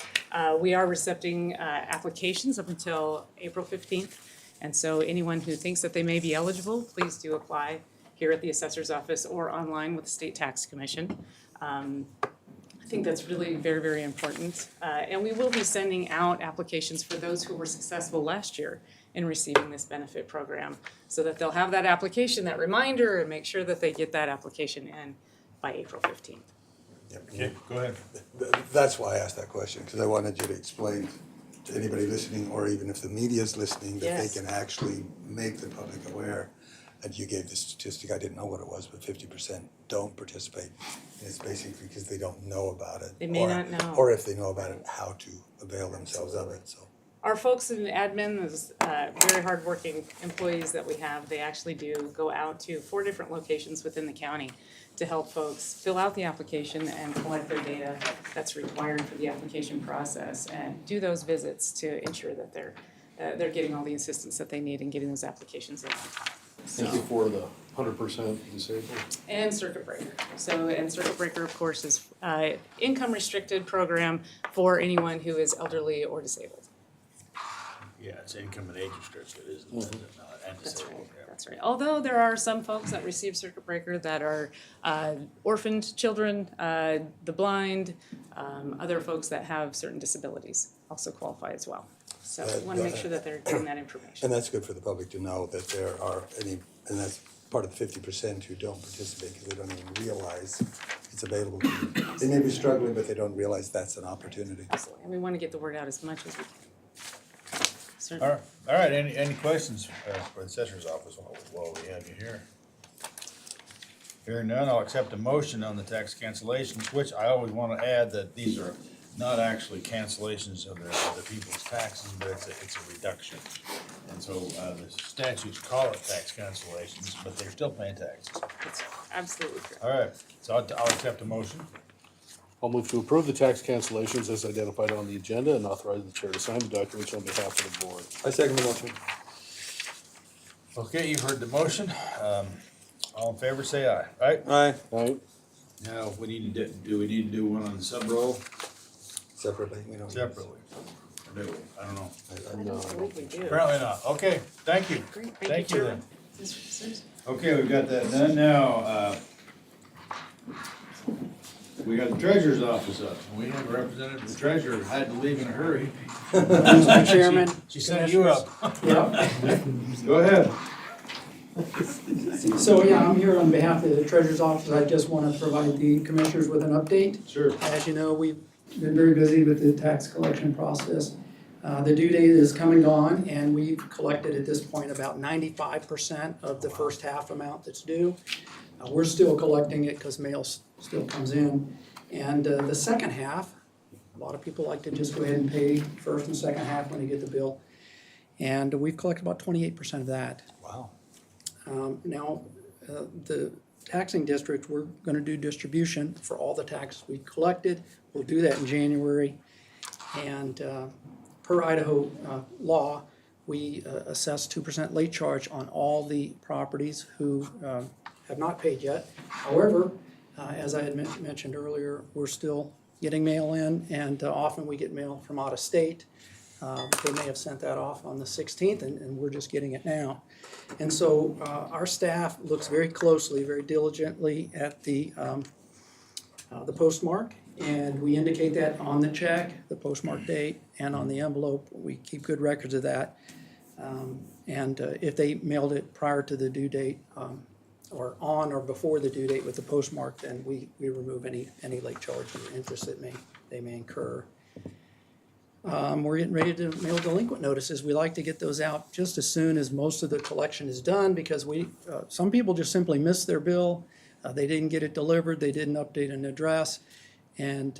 [SPEAKER 10] we are accepting applications up until April 15th. And so anyone who thinks that they may be eligible, please do apply here at the assessor's office or online with the State Tax Commission. I think that's really very, very important. And we will be sending out applications for those who were successful last year in receiving this benefit program so that they'll have that application, that reminder, and make sure that they get that application in by April 15th.
[SPEAKER 1] Okay, go ahead.
[SPEAKER 12] That's why I asked that question, because I wanted you to explain to anybody listening, or even if the media's listening, that they
[SPEAKER 10] Yes.
[SPEAKER 12] can actually make the public aware. And you gave the statistic, I didn't know what it was, but 50% don't participate. And it's basically because they don't know about it.
[SPEAKER 10] They may not know.
[SPEAKER 12] Or if they know about it, how to avail themselves of it, so.
[SPEAKER 10] Our folks in admin, those very hardworking employees that we have, they actually do go out to 4 different locations within the county to help folks fill out the application and collect their data that's required for the application process and do those visits to ensure that they're getting all the assistance that they need in getting those applications in on time.
[SPEAKER 13] Thank you for the 100% disabled.
[SPEAKER 10] And circuit breaker. And circuit breaker, of course, is income restricted program for anyone who is elderly or disabled.
[SPEAKER 1] Yeah, it's income and age restricted, isn't it? And
[SPEAKER 10] That's
[SPEAKER 1] disabled,
[SPEAKER 10] right,
[SPEAKER 1] yeah.
[SPEAKER 10] that's right. Although there are some folks that receive circuit breaker that are orphaned children, the blind, other folks that have certain disabilities also qualify as well. So we want to make sure that they're getting that information.
[SPEAKER 12] And that's good for the public to know that there are any, and that's part of the 50% who don't participate because they don't even realize it's available to them. They may be struggling, but they don't realize that's an opportunity.
[SPEAKER 10] Absolutely, and we want to get the word out as much as we can.
[SPEAKER 1] All
[SPEAKER 10] Certainly.
[SPEAKER 1] right, any questions for the assessor's office while we have you here? Hearing none, I'll accept a motion on the tax cancellations, which I always want to add that these are not actually cancellations of the people's taxes, but it's a reduction. And so, the statutes call it tax cancellations, but they're still paying taxes.
[SPEAKER 10] That's absolutely correct.
[SPEAKER 1] All right, so I'll accept a motion.
[SPEAKER 13] I'll move to approve the tax cancellations as identified on the agenda and authorize the chair to sign the documents on behalf of the board.
[SPEAKER 12] I second the motion.
[SPEAKER 1] Okay, you've heard the motion. All in favor, say aye. Aye?
[SPEAKER 12] Aye.
[SPEAKER 13] Aye.
[SPEAKER 1] Now, we need to do we need to do one on the sub-roll
[SPEAKER 12] Separately, we don't.
[SPEAKER 1] separately? Or do we? I don't know.
[SPEAKER 10] I don't believe we do.
[SPEAKER 1] Apparently not. Okay, thank you.
[SPEAKER 10] Great,
[SPEAKER 1] Thank you then.
[SPEAKER 10] Susan.
[SPEAKER 1] Okay, we've got that done now. We got the treasurer's office up. We have a representative of the treasurer had to leave in a hurry.
[SPEAKER 15] Mr. Chairman.
[SPEAKER 1] She sent you up.
[SPEAKER 15] Yep.
[SPEAKER 1] Go ahead.
[SPEAKER 15] So, yeah, I'm here on behalf of the Treasurer's Office. I just want to provide the Commissioners with an update.
[SPEAKER 1] Sure.
[SPEAKER 15] As you know, we've been very busy with the tax collection process. The due date is come and gone, and we've collected at this point about 95% of the first half amount that's due. We're still collecting it because mail still comes in. And the second half, a lot of people like to just go ahead and pay first and second half when they get the bill. And we've collected about 28% of that.
[SPEAKER 12] Wow.
[SPEAKER 15] Now, the taxing district, we're gonna do distribution for all the taxes we collected. We'll do that in January. And per Idaho law, we assess 2% late charge on all the properties who have not paid yet. However, as I had mentioned earlier, we're still getting mail in, and often we get mail from out of state. They may have sent that off on the 16th, and we're just getting it now. And so our staff looks very closely, very diligently at the postmark, and we indicate that on the check, the postmark date, and on the envelope. We keep good records of that. And if they mailed it prior to the due date, or on or before the due date with the postmark, then we remove any late charge or interest that they may incur. We're getting ready to mail delinquent notices. We like to get those out just as soon as most of the collection is done, because some people just simply missed their bill. They didn't get it delivered, they didn't update an address. And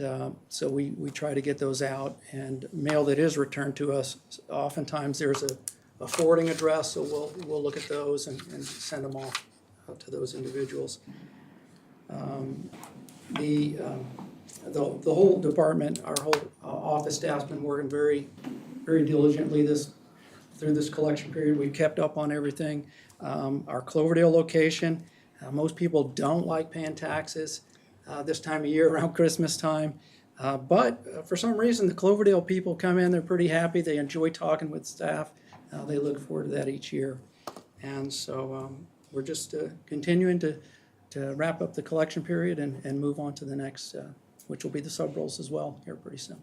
[SPEAKER 15] so we try to get those out, and mail that is returned to us, oftentimes there's a forwarding address, so we'll look at those and send them off to those individuals. The whole department, our whole office staff's been working very, very diligently through this collection period. We've kept up on everything. Our Cloverdale location, most people don't like paying taxes this time of year around Christmas time. But for some reason, the Cloverdale people come in, they're pretty happy. They enjoy talking with staff. They look forward to that each year. And so we're just continuing to wrap up the collection period and move on to the next, which will be the sub-rolls as well here pretty soon.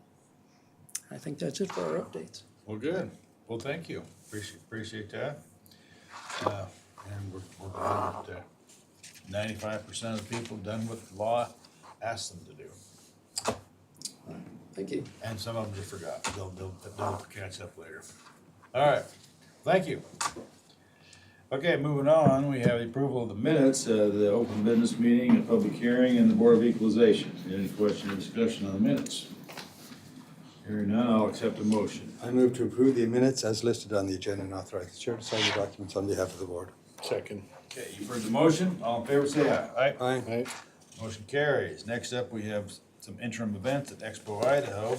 [SPEAKER 15] I think that's it for our updates.
[SPEAKER 1] Well, good. Well, thank you. Appreciate that. And we're glad that 95% of the people done what the law asked them to do.
[SPEAKER 15] Thank you.
[SPEAKER 1] And some of them just forgot. They'll catch up later. All right. Thank you. Okay, moving on, we have the approval of the minutes, the open business meeting, a public hearing, and the Board of Equalization. Any question or discussion on the minutes? Hearing none, I'll accept a motion.
[SPEAKER 12] I move to approve the minutes as listed on the agenda and authorize the chair to sign the documents on behalf of the board.
[SPEAKER 13] Second.
[SPEAKER 1] Okay, you've heard the motion. All in favor, say aye.
[SPEAKER 12] Aye.
[SPEAKER 13] Aye.
[SPEAKER 1] Motion carries. Next up, we have some interim events at Expo Idaho.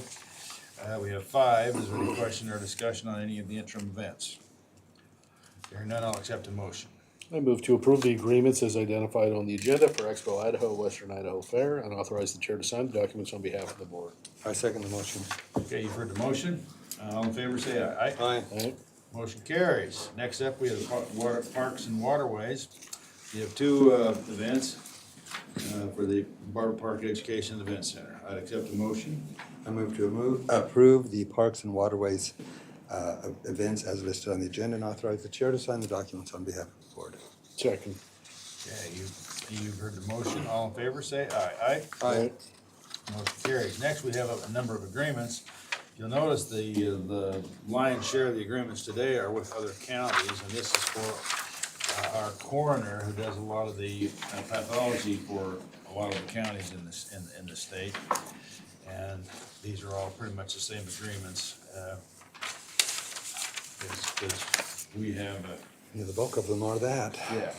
[SPEAKER 1] We have 5. Is there any question or discussion on any of the interim events? Hearing none, I'll accept a motion.
[SPEAKER 13] I move to approve the agreements as identified on the agenda for Expo Idaho, Western Idaho Fair, and authorize the chair to sign the documents on behalf of the board.
[SPEAKER 12] I second the motion.
[SPEAKER 1] Okay, you've heard the motion. All in favor, say aye.
[SPEAKER 12] Aye.
[SPEAKER 13] Aye.
[SPEAKER 1] Motion carries. Next up, we have Parks and Waterways. We have 2 events for the Barber Park Education Event Center. I'd accept a motion.
[SPEAKER 12] I move to approve the Parks and Waterways events as listed on the agenda and authorize the chair to sign the documents on behalf of the board.
[SPEAKER 13] Second.
[SPEAKER 1] Okay, you've heard the motion. All in favor, say aye. Aye.
[SPEAKER 12] Aye.
[SPEAKER 1] Motion carries. Next, we have a number of agreements. You'll notice the lion's share of the agreements today are with other counties, and this is for our coroner, who does a lot of the pathology for a lot of the counties in this, in the state. And these are all pretty much the same agreements. Because we have,
[SPEAKER 12] Yeah, the bulk of them are that.
[SPEAKER 1] yeah,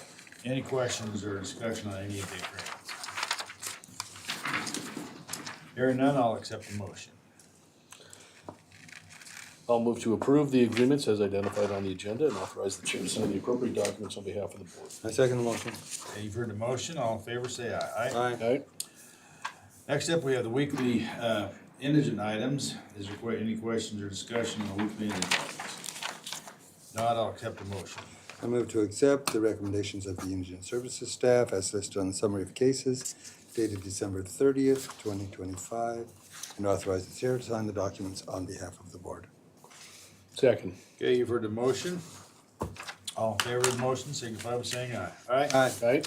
[SPEAKER 1] any questions or discussion on any of the agreements? Hearing none, I'll accept the motion.
[SPEAKER 13] I'll move to approve the agreements as identified on the agenda and authorize the chair to sign the appropriate documents on behalf of the board.
[SPEAKER 12] I second the motion.
[SPEAKER 1] Okay, you've heard the motion, all in favor say aye.
[SPEAKER 13] Aye.
[SPEAKER 1] Next up, we have the weekly indigent items. Is there any questions or discussion on the weekly indigent items? Not, I'll accept the motion.
[SPEAKER 12] I move to accept the recommendations of the Indigent Services staff as listed on the summary of cases dated December 30th, 2025, and authorize the chair to sign the documents on behalf of the board.
[SPEAKER 13] Second.
[SPEAKER 1] Okay, you've heard the motion. All in favor of the motion, signify by saying aye. Aye.
[SPEAKER 13] Aye.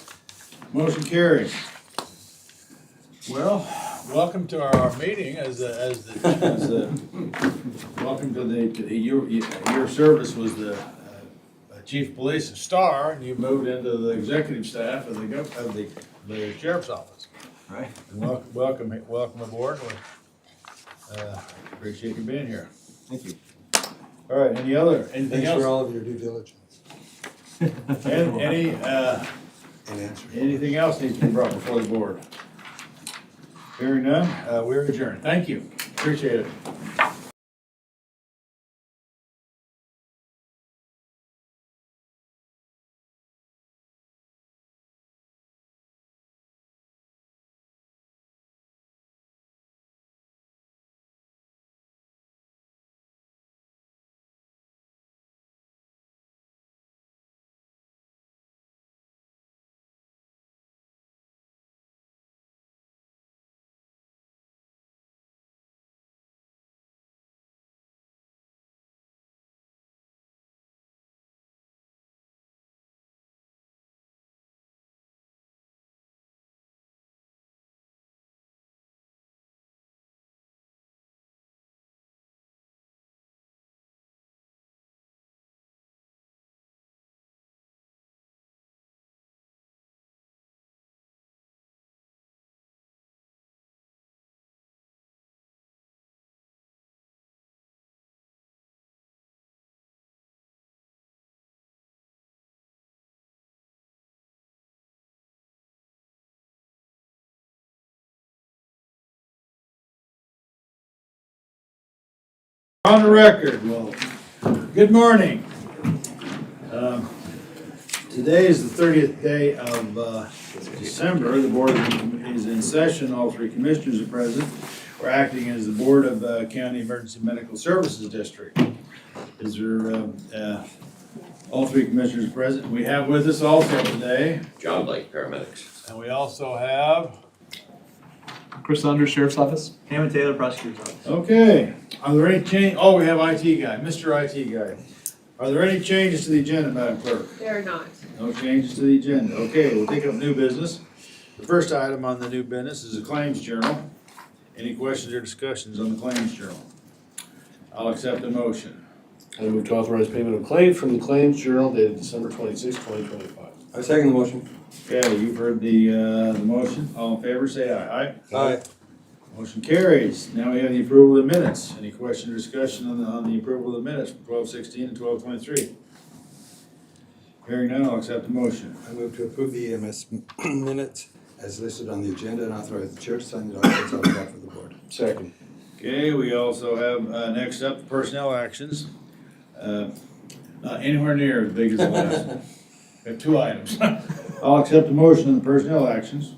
[SPEAKER 1] Motion carries. Well, welcome to our meeting welcome to your service was the chief of police of Star, and you moved into the executive staff of the sheriff's office.
[SPEAKER 3] Right.
[SPEAKER 1] And welcome aboard. We appreciate you being here.
[SPEAKER 3] Thank you.
[SPEAKER 1] All right, anything
[SPEAKER 12] Thanks
[SPEAKER 1] else?
[SPEAKER 12] for all of your due diligence.
[SPEAKER 1] Anything else needs to be brought before the board? Hearing none, we're adjourned. Thank you. Appreciate it. On the record, well, good morning. Today is the 30th day of December. The board is in session. All three commissioners are present. We're acting as the board of County Emergency Medical Services District. Is there, all three commissioners present? We have with us also today,
[SPEAKER 6] John Blake, paramedics.
[SPEAKER 1] and we also have,
[SPEAKER 5] Chris Saunders, Sheriff's Office.
[SPEAKER 3] Hammond Taylor, Prosecutor's Office.
[SPEAKER 1] okay. Are there any change? Oh, we have IT guy, Mr. IT guy. Are there any changes to the agenda, Madam Clerk?
[SPEAKER 11] There are not.
[SPEAKER 1] No changes to the agenda. Okay, we'll take up new business. The first item on the new business is the Claims Journal. Any questions or discussions on the Claims Journal? I'll accept the motion.
[SPEAKER 13] I move to authorize payment of claims from the Claims Journal dated December 26, 2025.
[SPEAKER 12] I second the motion.
[SPEAKER 1] Okay, you've heard the motion. All in favor, say aye. Aye.
[SPEAKER 12] Aye.
[SPEAKER 1] Motion carries. Now we have the approval of the minutes. Any question or discussion on the approval of the minutes from 12:16 and 12:23? Hearing none, I'll accept the motion.
[SPEAKER 12] I move to approve the EMS minutes as listed on the agenda and authorize the chair to sign the documents on behalf of the board.
[SPEAKER 13] Second.
[SPEAKER 1] Okay, we also have, next up, personnel actions. Not anywhere near as big as the last one. We have two items. I'll accept the motion on the personnel actions.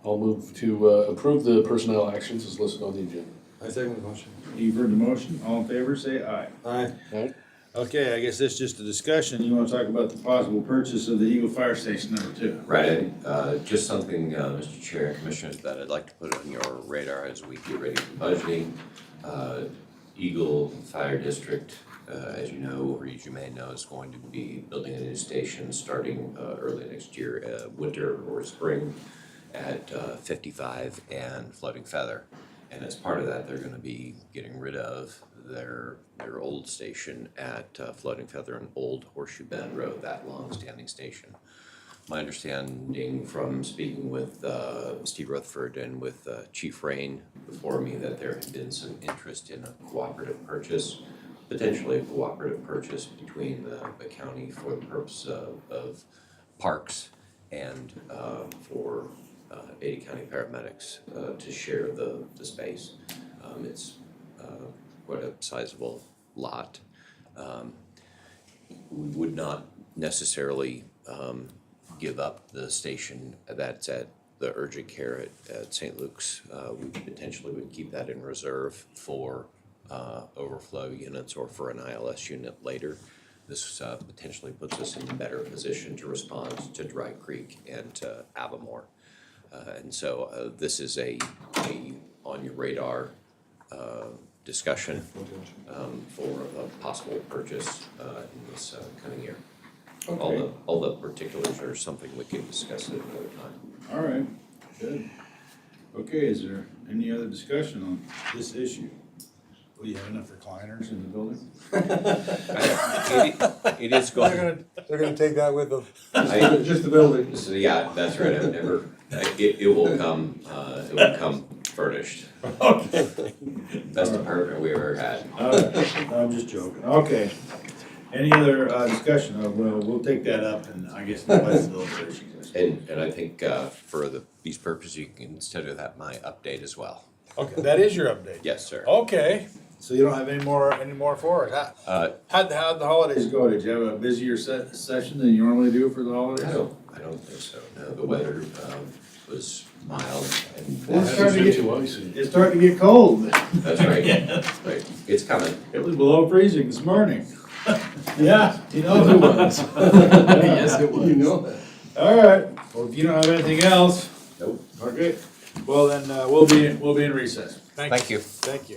[SPEAKER 13] I'll move to approve the personnel actions as listed on the agenda.
[SPEAKER 12] I second the motion.
[SPEAKER 1] You've heard the motion. All in favor, say aye.
[SPEAKER 12] Aye.
[SPEAKER 13] Aye.
[SPEAKER 1] Okay, I guess this is just a discussion. You want to talk about the possible purchase of the Eagle Fire Station #2?
[SPEAKER 6] Right, just something, Mr. Chair and Commissioners, that I'd like to put on your radar as we get ready for budgeting. Eagle Fire District, as you know, or as you may know, is going to be building a new station starting early next year, winter or spring, at 55 and Floating Feather. And as part of that, they're gonna be getting rid of their old station at Floating Feather and Old Horseshoe Bend Road, that long-standing station. My understanding from speaking with Steve Rutherford and with Chief Rain before me that there had been some interest in a cooperative purchase, potentially a cooperative purchase between the county for the purpose of parks and for Ada County paramedics to share the space. It's quite a sizable lot. We would not necessarily give up the station that's at the urgent care at St. Luke's. We potentially would keep that in reserve for overflow units or for an ILS unit later. This potentially puts us in a better position to respond to Dry Creek and to Avamore. And so this is a on your radar discussion for a possible purchase in this coming year.
[SPEAKER 1] Okay.
[SPEAKER 6] All the particulars are something we can discuss at another time.
[SPEAKER 1] All right, good. Okay, is there any other discussion on this issue? Well, you have enough recliners in the building?
[SPEAKER 6] It is going.
[SPEAKER 12] They're gonna take that with them.
[SPEAKER 1] Just the building.
[SPEAKER 6] So, yeah, that's right. I've never. It will come. It will come furnished.
[SPEAKER 1] Okay.
[SPEAKER 6] Best apartment we ever had.
[SPEAKER 1] All right, I'm just joking. Okay. Any other discussion? Well, we'll take that up and I guess the flexibility issues.
[SPEAKER 6] And I think for these purposes, you can consider that my update as well.
[SPEAKER 1] Okay, that is your update?
[SPEAKER 6] Yes, sir.
[SPEAKER 1] Okay, so you don't have any more for us? How'd the holidays go? Did you have a busier session than you normally do for the holidays?
[SPEAKER 6] I don't think so. No, the weather was mild and
[SPEAKER 1] It's starting to get cold.
[SPEAKER 6] that's right. Right. It's coming.
[SPEAKER 1] It was below freezing this morning. Yeah, he knows it was.
[SPEAKER 5] Yes, it was.
[SPEAKER 1] You know that. All right, well, if you don't have anything else.
[SPEAKER 6] Nope.
[SPEAKER 1] Okay, well then, we'll be in recess.
[SPEAKER 6] Thank you.
[SPEAKER 1] Thank you.